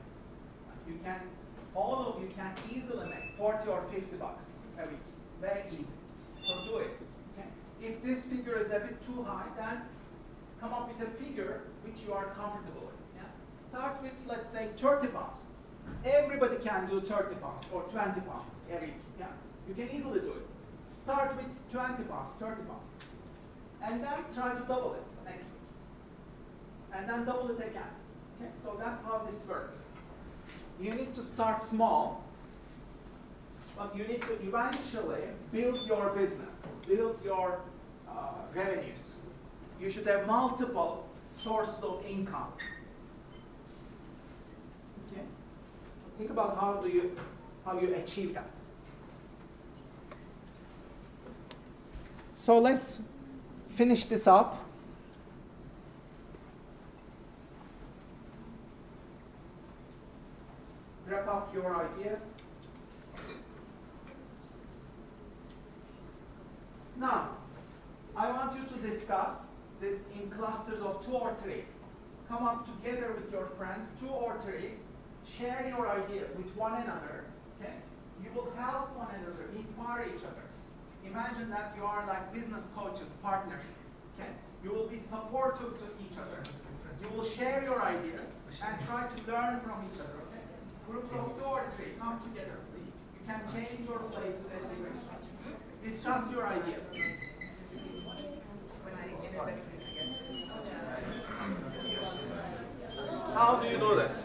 All of you can easily make 40 or 50 bucks a week. Very easy. So do it. Okay? If this figure is a bit too high, then come up with a figure which you are comfortable with. Yeah? Start with, let's say, 30 pounds. Everybody can do 30 pounds or 20 pounds a week. Yeah? You can easily do it. Start with 20 pounds, 30 pounds. And then try to double it next week. And then double it again. Okay? So that's how this works. You need to start small, but you need to eventually build your business, build your revenues. You should have multiple sources of income. Okay? Think about how you achieve that. So let's finish this up. Wrap up your ideas. Now, I want you to discuss this in clusters of 2 or 3. Come up together with your friends, 2 or 3. Share your ideas with one another. Okay? You will help one another, inspire each other. Imagine that you are like business coaches, partners. Okay? You will be supportive to each other. You will share your ideas and try to learn from each other. Okay? Groups of 2 or 3, come together, please. You can change your place in the situation. Discuss your ideas, please. How do you do this?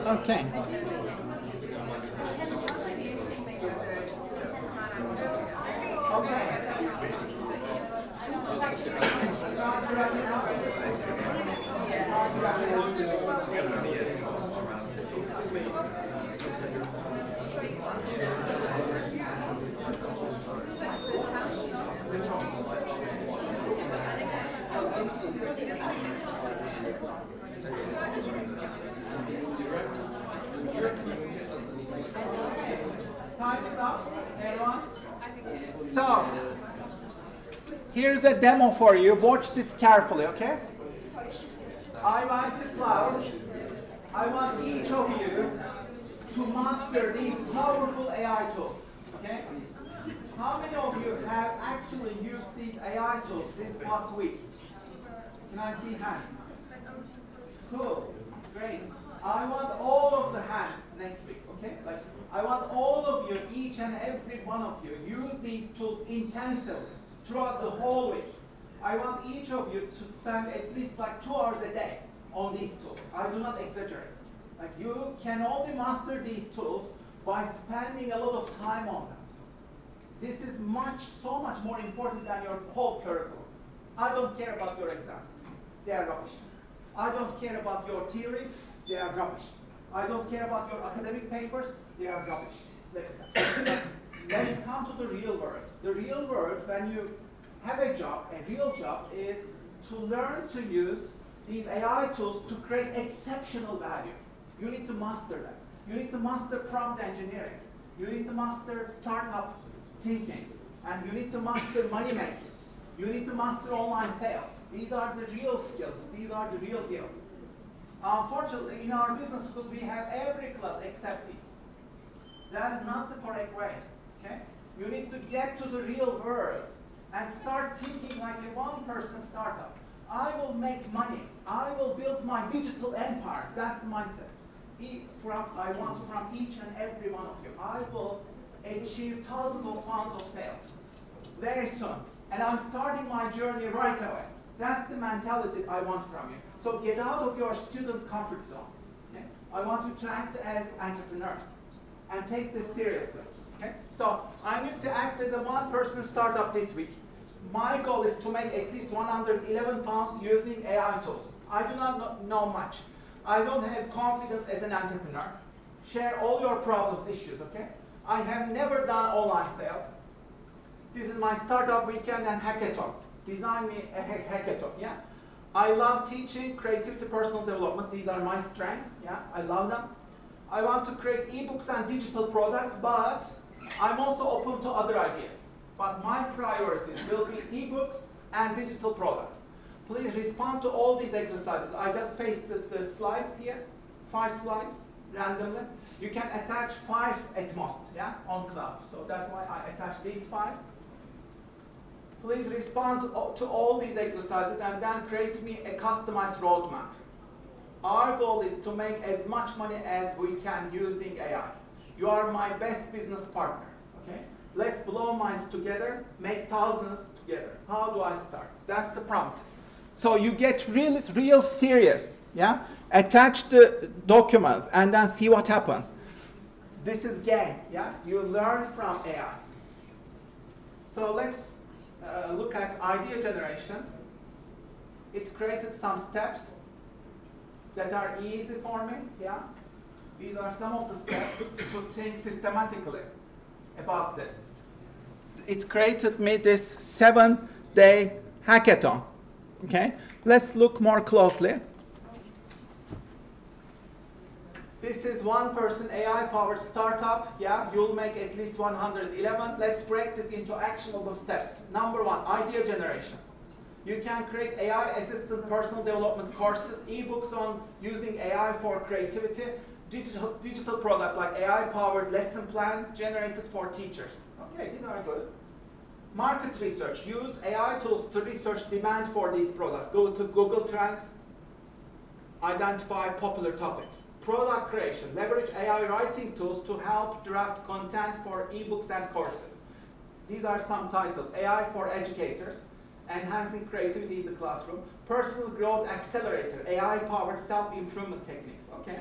Okay. Time is up, everyone. So, here's a demo for you. Watch this carefully, okay? I want the cloud. I want each of you to master these powerful AI tools, okay? How many of you have actually used these AI tools this past week? Can I see hands? Cool, great. I want all of the hands next week, okay? Like, I want all of you, each and every one of you, use these tools intensively throughout the whole week. I want each of you to spend at least like 2 hours a day on these tools. I do not exaggerate. Like, you can only master these tools by spending a lot of time on them. This is so much more important than your whole curriculum. I don't care about your exams. They are rubbish. I don't care about your theories. They are rubbish. I don't care about your academic papers. They are rubbish. Let's come to the real world. The real world, when you have a job, a real job, is to learn to use these AI tools to create exceptional value. You need to master them. You need to master prompt engineering. You need to master startup thinking. And you need to master money making. You need to master online sales. These are the real skills. These are the real deal. Unfortunately, in our business schools, we have every class except these. That's not the correct way. Okay? You need to get to the real world and start thinking like a one-person startup. I will make money. I will build my digital empire. That's the mindset. I want from each and every one of you. I will achieve thousands of pounds of sales very soon. And I'm starting my journey right away. That's the mentality I want from you. So get out of your student comfort zone. Okay? I want you to act as entrepreneurs and take this seriously. Okay? So I need to act as a one-person startup this week. My goal is to make at least 111 pounds using AI tools. I do not know much. I don't have confidence as an entrepreneur. Share all your problems, issues, okay? I have never done online sales. This is my startup weekend and hackathon. Design me a hackathon, yeah? I love teaching, creativity, personal development. These are my strengths, yeah? I love them. I want to create ebooks and digital products, but I'm also open to other ideas. But my priorities will be ebooks and digital products. Please respond to all these exercises. I just pasted the slides here, 5 slides randomly. You can attach 5 at most, yeah, on cloud. So that's why I attached these 5. Please respond to all these exercises and then create me a customized roadmap. Our goal is to make as much money as we can using AI. You are my best business partner, okay? Let's blow minds together, make thousands together. How do I start? That's the prompt. So you get real serious, yeah? Attach the documents and then see what happens. This is game, yeah? You learn from AI. So let's look at idea generation. It created some steps that are easy for me, yeah? These are some of the steps to think systematically about this. It created me this 7-day hackathon, okay? Let's look more closely. This is one-person AI-powered startup. Yeah, you'll make at least 111. Let's break this into actionable steps. Number 1, idea generation. You can create AI-assisted personal development courses, ebooks on using AI for creativity, digital products like AI-powered lesson plan generators for teachers. Okay, these are good. Market research. Use AI tools to research demand for these products. Go to Google Trends. identify popular topics. Product creation, leverage AI writing tools to help draft content for ebooks and courses. These are some titles. AI for educators, enhancing creativity in the classroom. Personal growth accelerator, AI-powered self-improvement techniques, okay?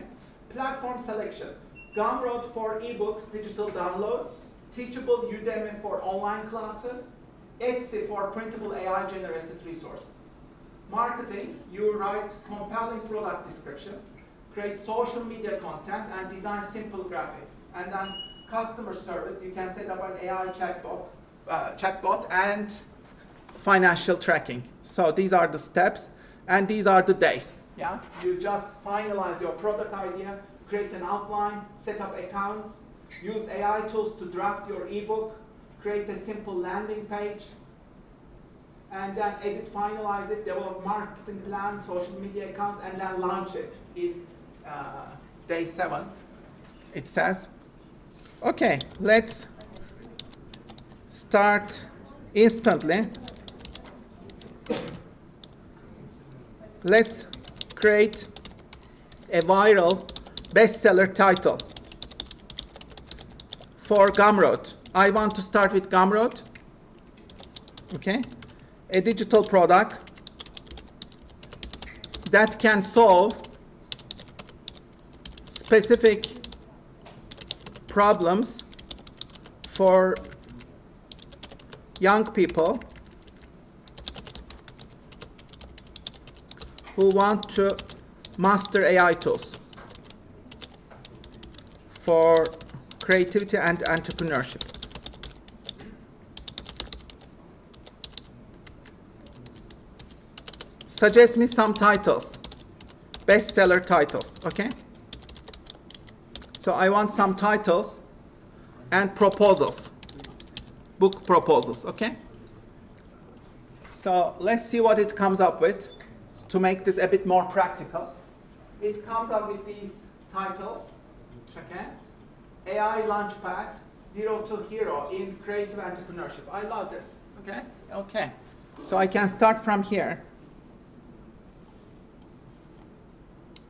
Platform selection, Gumroad for ebooks, digital downloads. Teachable Udemy for online classes. Etsy for printable AI-generated resources. Marketing, you write compelling product descriptions, create social media content, and design simple graphics. And then customer service, you can set up an AI chatbot and financial tracking. So these are the steps, and these are the days. Yeah, you just finalize your product idea, create an outline, set up accounts, use AI tools to draft your ebook, create a simple landing page, and then edit, finalize it, develop marketing plan, social media accounts, and then launch it in day 7. It says, okay, let's start instantly. Let's create a viral bestseller title for Gumroad. I want to start with Gumroad. Okay, a digital product that can solve specific problems for young people who want to master AI tools for creativity and entrepreneurship. Suggest me some titles, bestseller titles, okay? So I want some titles and proposals, book proposals, okay? So let's see what it comes up with to make this a bit more practical. It comes up with these titles, okay? AI Launchpad, Zero to Hero in Creative Entrepreneurship. I love this, okay? Okay, so I can start from here.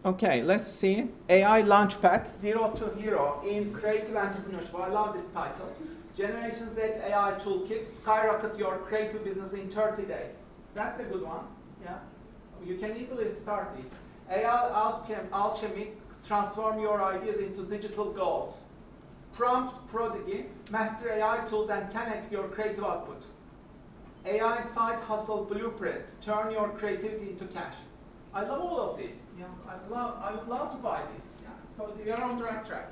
Okay, let's see. AI Launchpad, Zero to Hero in Creative Entrepreneurship. I love this title. Generation Z AI Toolkit, skyrocket your creative business in 30 days. That's a good one, yeah? You can easily start this. AI Alchemy, transform your ideas into digital gold. Prompt Prodigy, master AI tools and 10x your creative output. AI Side Hustle Blueprint, turn your creativity into cash. I love all of these. Yeah, I would love to buy this. Yeah. So you're on the right track.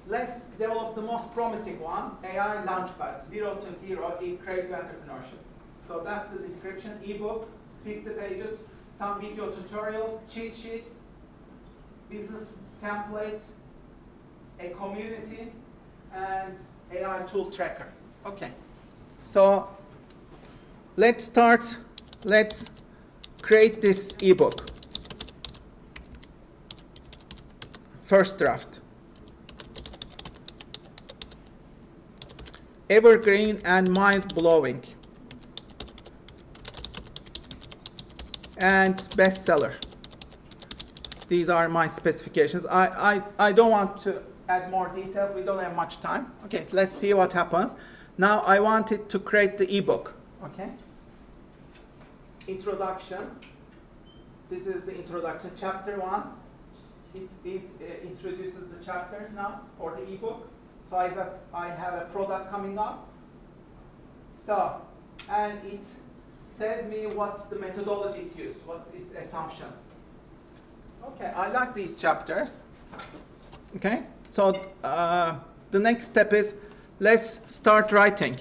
Let's develop the most promising one, AI Launchpad, Zero to Hero in Creative Entrepreneurship. So that's the description, ebook, 50 pages, some video tutorials, cheat sheets, business template, a community, and AI tool tracker. Okay. So let's start. Let's create this ebook. First draft. Evergreen and mind-blowing. And bestseller. These are my specifications. I don't want to add more details. We don't have much time. Okay, so let's see what happens. Now I want it to create the ebook. Okay. Introduction. This is the introduction, chapter 1. It introduces the chapters now for the ebook. So I have a product coming up. So, and it says me what's the methodology it used, what's its assumptions. Okay, I like these chapters. Okay, so the next step is let's start writing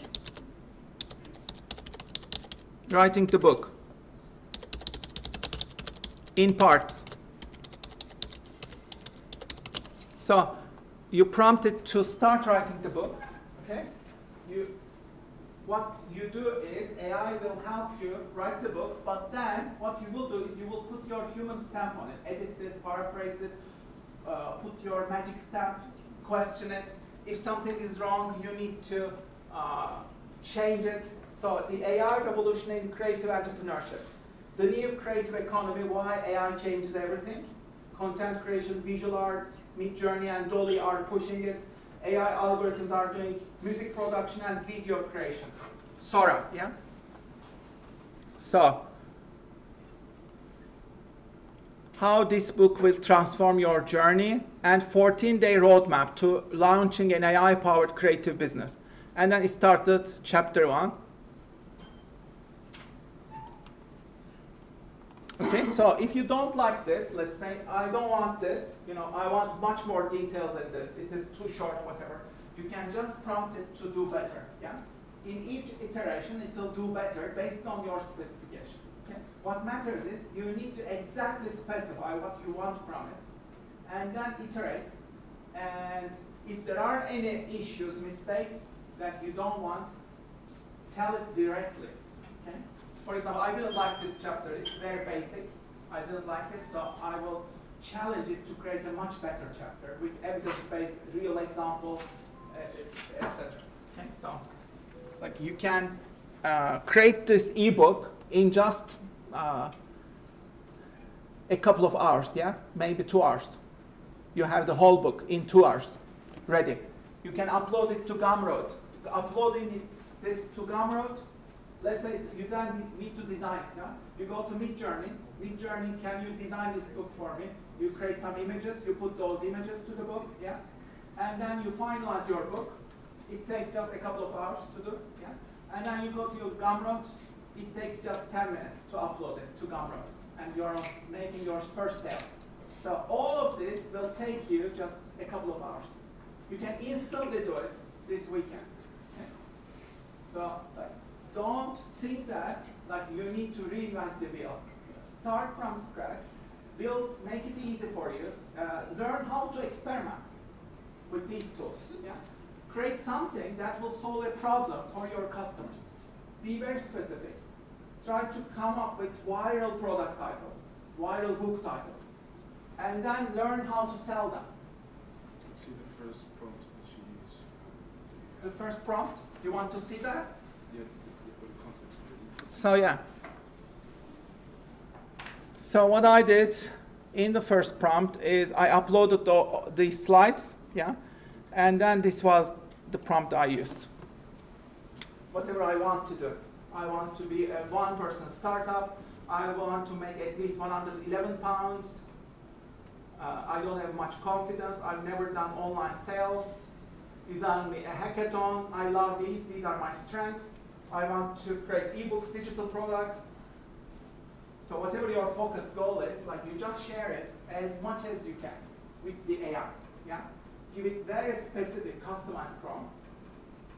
the book in parts. So you prompt it to start writing the book. Okay, what you do is AI will help you write the book, but then what you will do is you will put your human stamp on it, edit this, paraphrase it, put your magic stamp, question it. If something is wrong, you need to change it. So the AI revolution in creative entrepreneurship. The new creative economy, why AI changes everything. content creation, visual arts, Midjourney and Dolly are pushing it. AI algorithms are doing music production and video creation. Sora, yeah? So, how this book will transform your journey, and 14-day roadmap to launching an AI-powered creative business. And then it started chapter 1. Okay, so if you don't like this, let's say, I don't want this, I want much more details than this, it is too short, whatever, you can just prompt it to do better, yeah? In each iteration, it will do better based on your specifications. Okay? What matters is you need to exactly specify what you want from it, and then iterate, and if there are any issues, mistakes that you don't want, tell it directly, okay? For example, I didn't like this chapter. It's very basic. I didn't like it, so I will challenge it to create a much better chapter with evidence-based, real example, etc. Okay, so like you can create this ebook in just a couple of hours, yeah, maybe 2 hours. You have the whole book in 2 hours, ready. You can upload it to Gumroad. Uploading this to Gumroad. Let's say you don't need to design it. Yeah? You go to Midjourney. Midjourney, can you design this book for me? You create some images. You put those images to the book. Yeah? And then you finalize your book. It takes just a couple of hours to do. Yeah? And then you go to your Gumroad. It takes just 10 minutes to upload it to Gumroad. And you're making your first sale. So all of this will take you just a couple of hours. You can instantly do it this weekend. Okay? So don't think that like you need to reinvent the wheel. Start from scratch, build, make it easy for you, learn how to experiment with these tools. Yeah? Create something that will solve a problem for your customers. Be very specific. Try to come up with viral product titles, viral book titles, and then learn how to sell them. See the first prompt that you use. The first prompt, you want to see that? Yeah, for the context. So yeah. So what I did in the first prompt is I uploaded these slides, yeah, and then this was the prompt I used. Whatever I want to do. I want to be a one-person startup. I want to make at least 111 pounds. I don't have much confidence. I've never done online sales. Design me a hackathon. I love these. These are my strengths. I want to create ebooks, digital products. So whatever your focus goal is, like you just share it as much as you can with the AI. Yeah? Give it very specific, customized prompts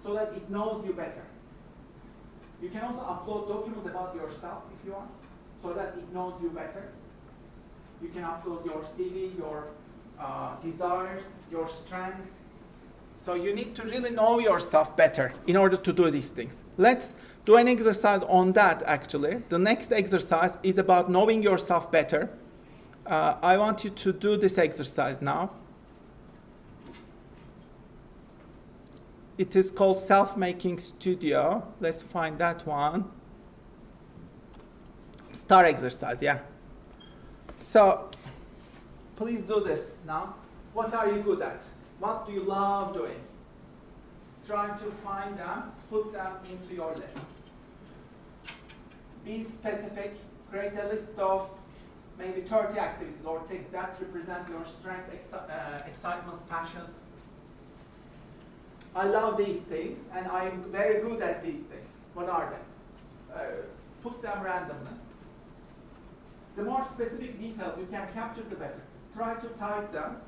so that it knows you better. You can also upload documents about yourself if you want, so that it knows you better. You can upload your CV, your desires, your strengths. So you need to really know yourself better in order to do these things. Let's do an exercise on that, actually. The next exercise is about knowing yourself better. I want you to do this exercise now. It is called Self-Making Studio. Let's find that one. Star exercise, yeah. So please do this now. What are you good at? What do you love doing? Try to find them, put them into your list. Be specific. Create a list of maybe 30 activities or things that represent your strengths, excitements, passions. I love these things, and I'm very good at these things. What are they? Put them randomly. The more specific details you can capture, the better. Try to type them.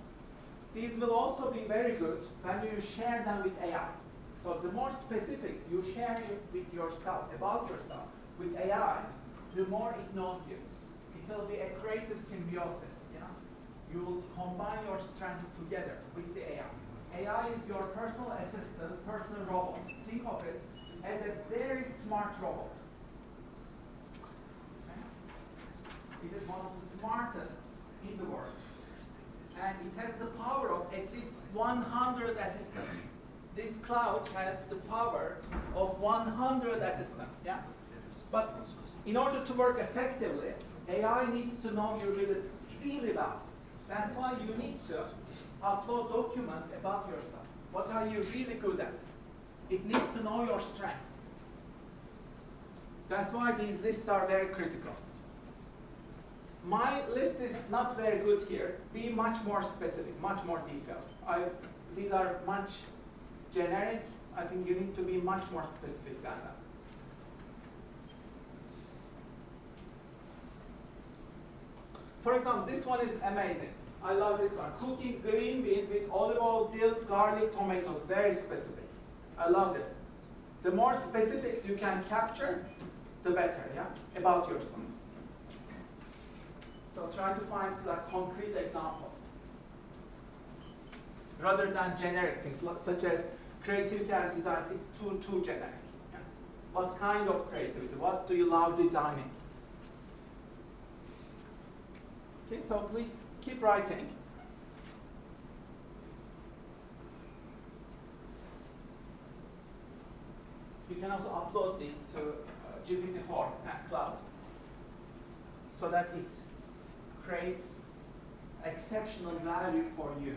These will also be very good when you share them with AI. So the more specifics you share with yourself, about yourself, with AI, the more it knows you. It will be a creative symbiosis. You know? You will combine your strengths together with the AI. AI is your personal assistant, personal robot. Think of it as a very smart robot. Okay? It is one of the smartest in the world. And it has the power of at least 100 assistants. This cloud has the power of 100 assistants. Yeah? But in order to work effectively, AI needs to know you really, really well. That's why you need to upload documents about yourself. What are you really good at? It needs to know your strengths. That's why these lists are very critical. My list is not very good here. Be much more specific, much more detailed. These are much generic. I think you need to be much more specific than that. For example, this one is amazing. I love this one. Cooking green beans with olive oil, dill, garlic, tomatoes. Very specific. I love this. The more specifics you can capture, the better, yeah, about yourself. So try to find like concrete examples rather than generic things such as creativity and design. It's too generic. Yeah? What kind of creativity? What do you love designing? Okay, so please keep writing. You can also upload this to GPT-4 cloud so that it creates exceptional value for you.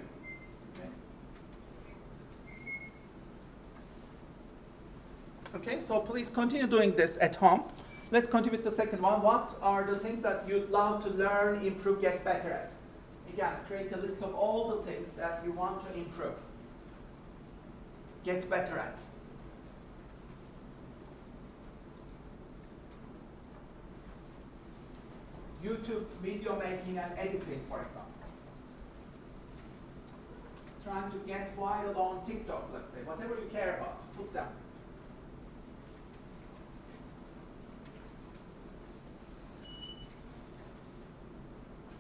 Okay, so please continue doing this at home. Let's continue with the second one. What are the things that you'd love to learn, improve, get better at? Again, create a list of all the things that you want to improve, get better at. YouTube video making and editing, for example. Trying to get viral on TikTok, let's say. Whatever you care about, put them.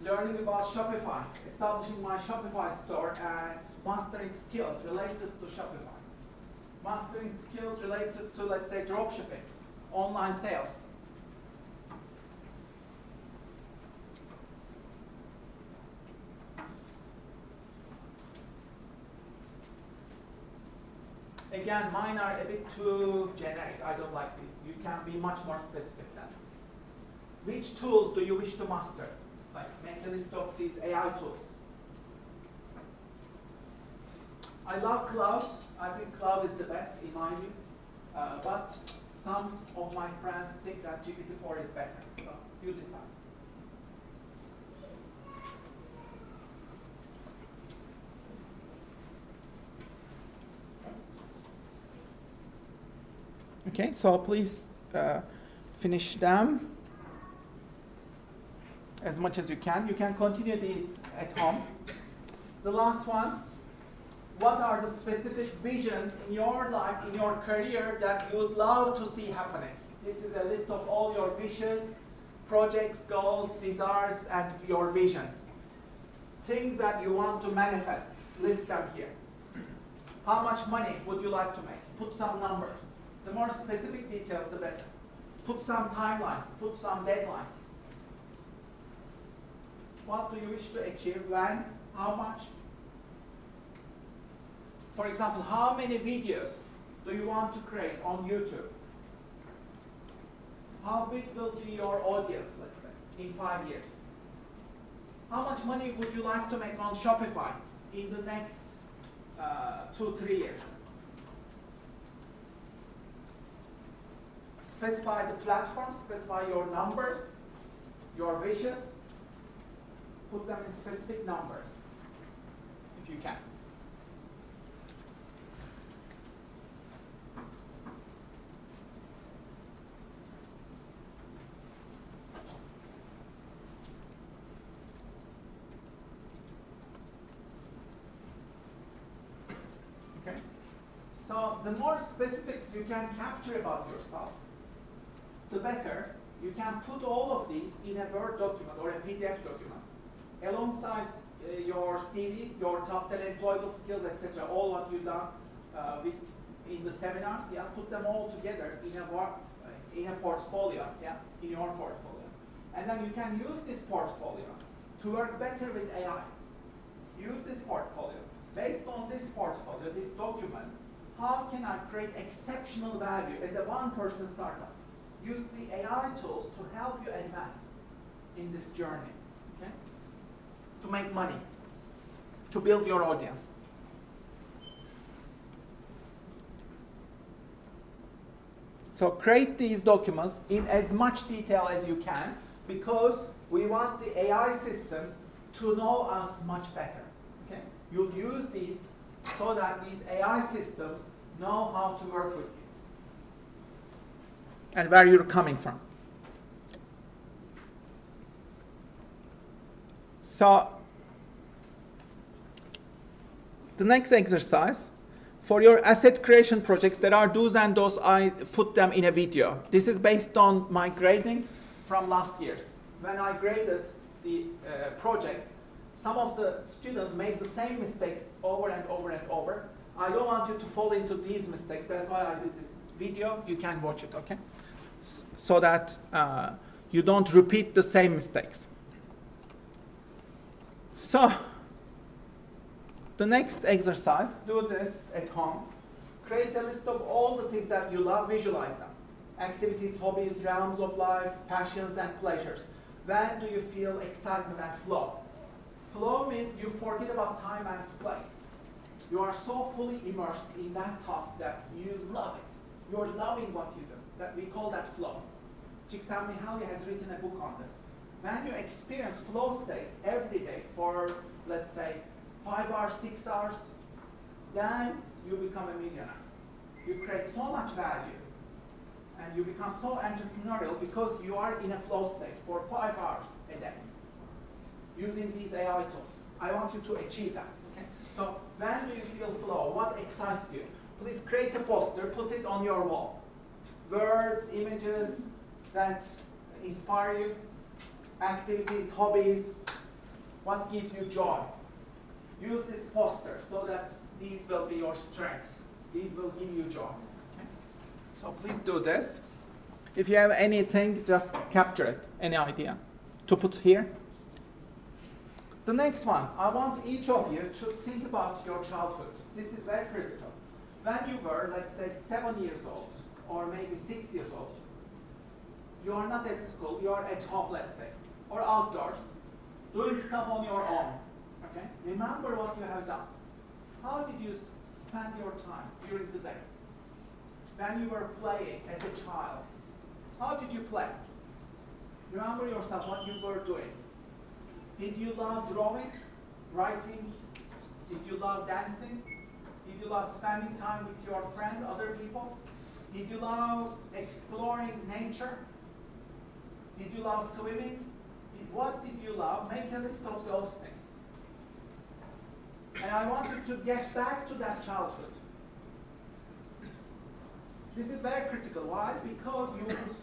Learning about Shopify, establishing my Shopify store and mastering skills related to Shopify. Mastering skills related to, let's say, dropshipping, online sales. Again, mine are a bit too generic. I don't like this. You can be much more specific than. Which tools do you wish to master? Like, make a list of these AI tools. I love cloud. I think cloud is the best in my view. But some of my friends think that GPT-4 is better. So you decide. Okay, so please finish them as much as you can. You can continue these at home. The last one, what are the specific visions in your life, in your career that you would love to see happening? This is a list of all your wishes, projects, goals, desires, and your visions. Things that you want to manifest, list them here. How much money would you like to make? Put some numbers. The more specific details, the better. Put some timelines, put some deadlines. What do you wish to achieve? When? How much? For example, how many videos do you want to create on YouTube? How big will be your audience, let's say, in 5 years? How much money would you like to make on Shopify in the next 2-3 years? Specify the platform, specify your numbers, your wishes, put them in specific numbers, if you can. Okay? So the more specifics you can capture about yourself, the better. You can put all of these in a Word document or a PDF document alongside your CV, your top 10 employable skills, etc. All what you've done in the seminars. Yeah, put them all together in a portfolio. Yeah, in your portfolio, and then you can use this portfolio to work better with AI. Use this portfolio based on this portfolio, this document. How can I create exceptional value as a one-person startup? Use the AI tools to help you advance in this journey, okay? To to make money, to build your audience. So create these documents in as much detail as you can, because we want the AI systems to know us much better. Okay? You'll use these so that these AI systems know how to work with you and where you're coming from. So the next exercise, for your asset creation projects, there are do's and don'ts. I put them in a video. This is based on my grading from last year's. When I graded the projects, some of the students made the same mistakes over and over and over. I don't want you to fall into these mistakes. That's why I did this video. You can watch it, okay? So that you don't repeat the same mistakes. So, the next exercise, do this at home. Create a list of all the things that you love, visualize them. Activities, hobbies, realms of life, passions, and pleasures. When do you feel excitement and flow? Flow means you forget about time and place. You are so fully immersed in that task that you love it. You're loving what you do. That we call that flow. Csikszentmihalyi has written a book on this. When you experience flow states every day for, let's say, 5 hours, 6 hours, then you become a millionaire. You create so much value, and you become so entrepreneurial because you are in a flow state for 5 hours a day using these AI tools. I want you to achieve that. Okay? So when do you feel flow? What excites you? Please create a poster, put it on your wall. Words, images that inspire you, activities, hobbies, what gives you joy. Use this poster so that these will be your strengths. These will give you joy. Okay? So please do this. If you have anything, just capture it, any idea to put here. The next one, I want each of you to think about your childhood. This is very critical. When you were, let's say, 7 years old, or maybe 6 years old, you are not at school, you are at home, let's say, or outdoors, doing stuff on your own. Okay? Remember what you have done. How did you spend your time during the day? When you were playing as a child, how did you play? Remember yourself what you were doing. Did you love drawing, writing? Did you love dancing? Did you love spending time with your friends, other people? Did you love exploring nature? Did you love swimming? What did you love? Make a list of those things. And I want you to get back to that childhood. This is very critical. Why? Because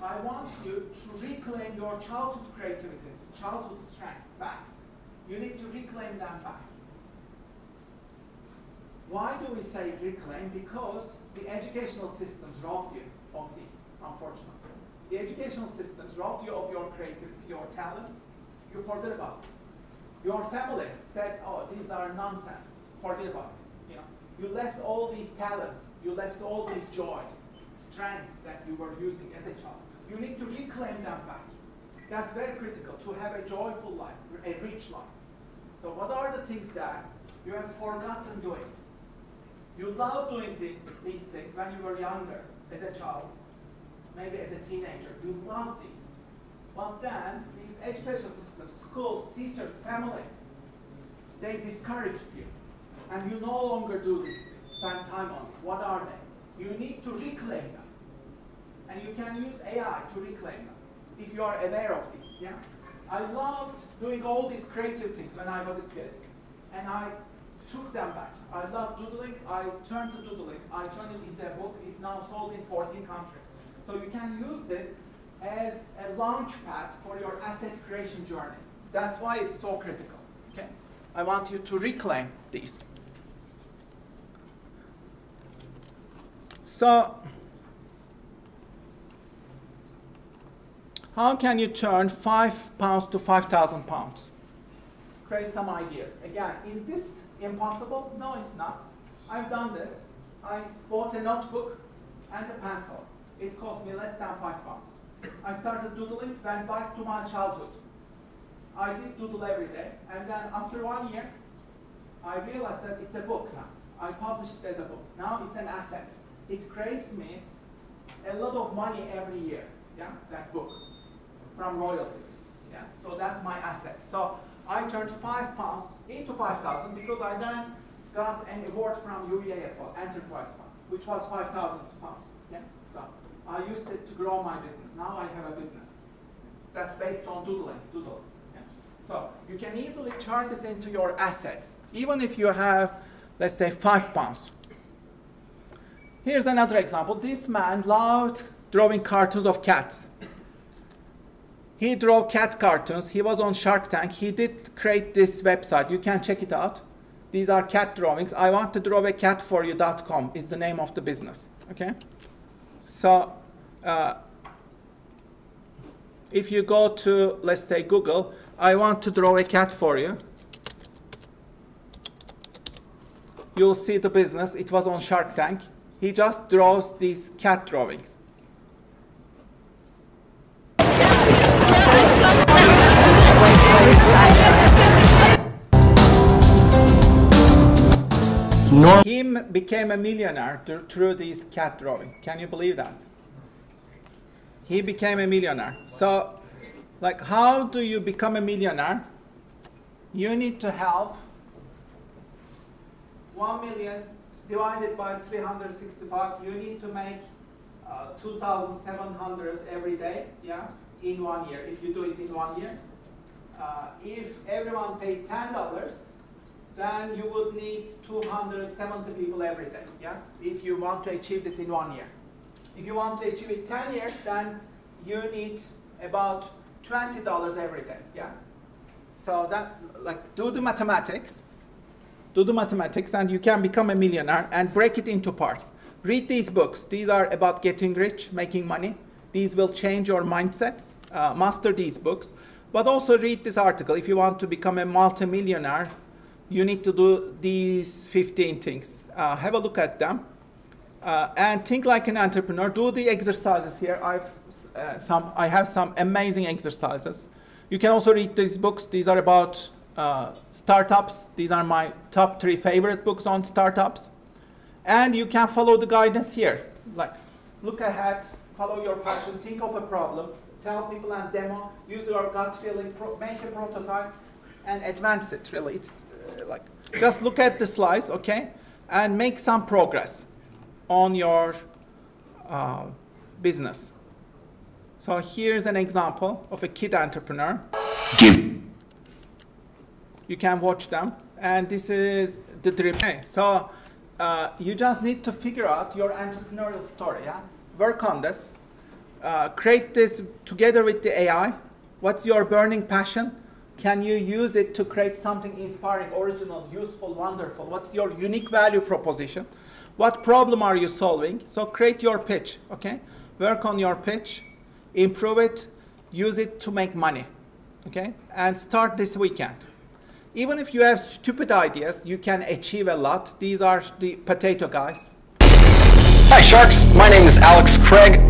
I want you to reclaim your childhood creativity, childhood strengths back. You need to reclaim them back. Why do we say reclaim? Because the educational systems robbed you of these, unfortunately. The educational systems robbed you of your creativity, your talents. You forget about this. Your family said, oh, these are nonsense. Forget about this. You know, you left all these talents. You left all these joys, strengths that you were using as a child. You need to reclaim them back. That's very critical to have a joyful life, a rich life. So what are the things that you have forgotten doing? You loved doing these things when you were younger, as a child, maybe as a teenager. You loved these. But then, these education systems, schools, teachers, family, they discouraged you. And you no longer do these things, spend time on this. What are they? You need to reclaim them. And you can use AI to reclaim them, if you are aware of this. Yeah? I loved doing all these creative things when I was a kid. And I took them back. I love doodling. I turned to doodling. I turned it into a book. It's now sold in 14 countries. So you can use this as a launch pad for your asset creation journey. That's why it's so critical. Okay? I want you to reclaim these. So, how can you turn £5 to £5,000? Create some ideas. Again, is this impossible? No, it's not. I've done this. I bought a notebook and a pencil. It cost me less than £5. I started doodling, went back to my childhood. I did doodle every day, and then after 1 year, I realized that it's a book now. I published it as a book. Now it's an asset. It creates me a lot of money every year, yeah, that book, from royalties. Yeah? So that's my asset. So I turned £5 into 5,000 because I then got an award from UEA as well, Enterprise Fund, which was £5,000. Yeah? So I used it to grow my business. Now I have a business that's based on doodles. Yeah? So you can easily turn this into your assets, even if you have, let's say, £5. Here's another example. This man loved drawing cartoons of cats. He drew cat cartoons. He was on Shark Tank. He did create this website. You can check it out. These are cat drawings. I want to draw a cat for you.com is the name of the business. Okay? So if you go to, let's say, Google, I want to draw a cat for you. You'll see the business. It was on Shark Tank. He just draws these cat drawings. He became a millionaire through these cat drawings. Can you believe that? He became a millionaire. So, like, how do you become a millionaire? You need to help 1 million divided by 365. You need to make 2,700 every day, yeah, in 1 year. If you do it in 1 year, if everyone paid $10, then you would need 270 people every day, yeah, if you want to achieve this in 1 year. If you want to achieve it 10 years, then you need about $20 every day, yeah. So that, like, do the mathematics, and you can become a millionaire and break it into parts. Read these books. These are about getting rich, making money. These will change your mindsets. Master these books. But also read this article. If you want to become a multimillionaire, you need to do these 15 things. Have a look at them. And think like an entrepreneur. Do the exercises here. I have some amazing exercises. You can also read these books. These are about startups. These are my top 3 favorite books on startups. And you can follow the guidance here. Like, look ahead, follow your passion, think of a problem, tell people and demo, use your gut feeling, make a prototype, and advance it, really. It's like, just look at the slides, okay? And make some progress on your business. So here's an example of a kid entrepreneur. You can watch them, and this is the dream. Okay, so you just need to figure out your entrepreneurial story, yeah? Work on this. Create this together with the AI. What's your burning passion? Can you use it to create something inspiring, original, useful, wonderful? What's your unique value proposition? What problem are you solving? So create your pitch, okay? Work on your pitch, improve it, use it to make money, okay? And start this weekend. Even if you have stupid ideas, you can achieve a lot. These are the potato guys. Hi Sharks, my name is Alex Craig.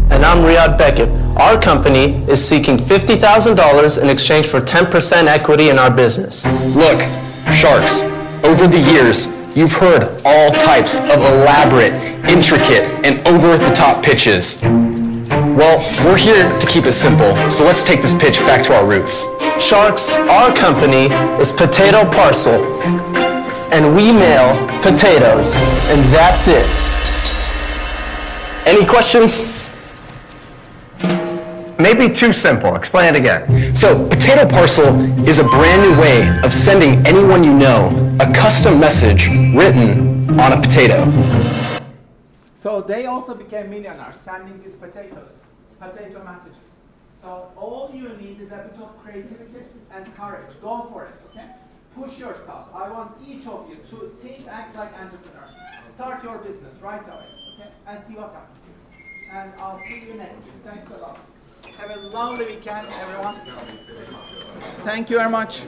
And I'm Riyad Beckett. Our company is seeking $50,000 in exchange for 10% equity in our business. Look, Sharks, over the years, you've heard all types of elaborate, intricate, and over-the-top pitches. Well, we're here to keep it simple, so let's take this pitch back to our roots. Sharks, our company is Potato Parcel, and we mail potatoes, and that's it. Any questions? Maybe too simple. Explain it again. So, Potato Parcel is a brand new way of sending anyone you know a custom message written on a potato. So they also became millionaires sending these potato messages. So all you need is a bit of creativity and courage. Go for it, okay? Push yourself. I want each of you to think, act like entrepreneurs. Start your business right away, okay? And see what happens. And I'll see you next week. Thanks a lot. Have a lovely weekend, everyone. Thank you very much.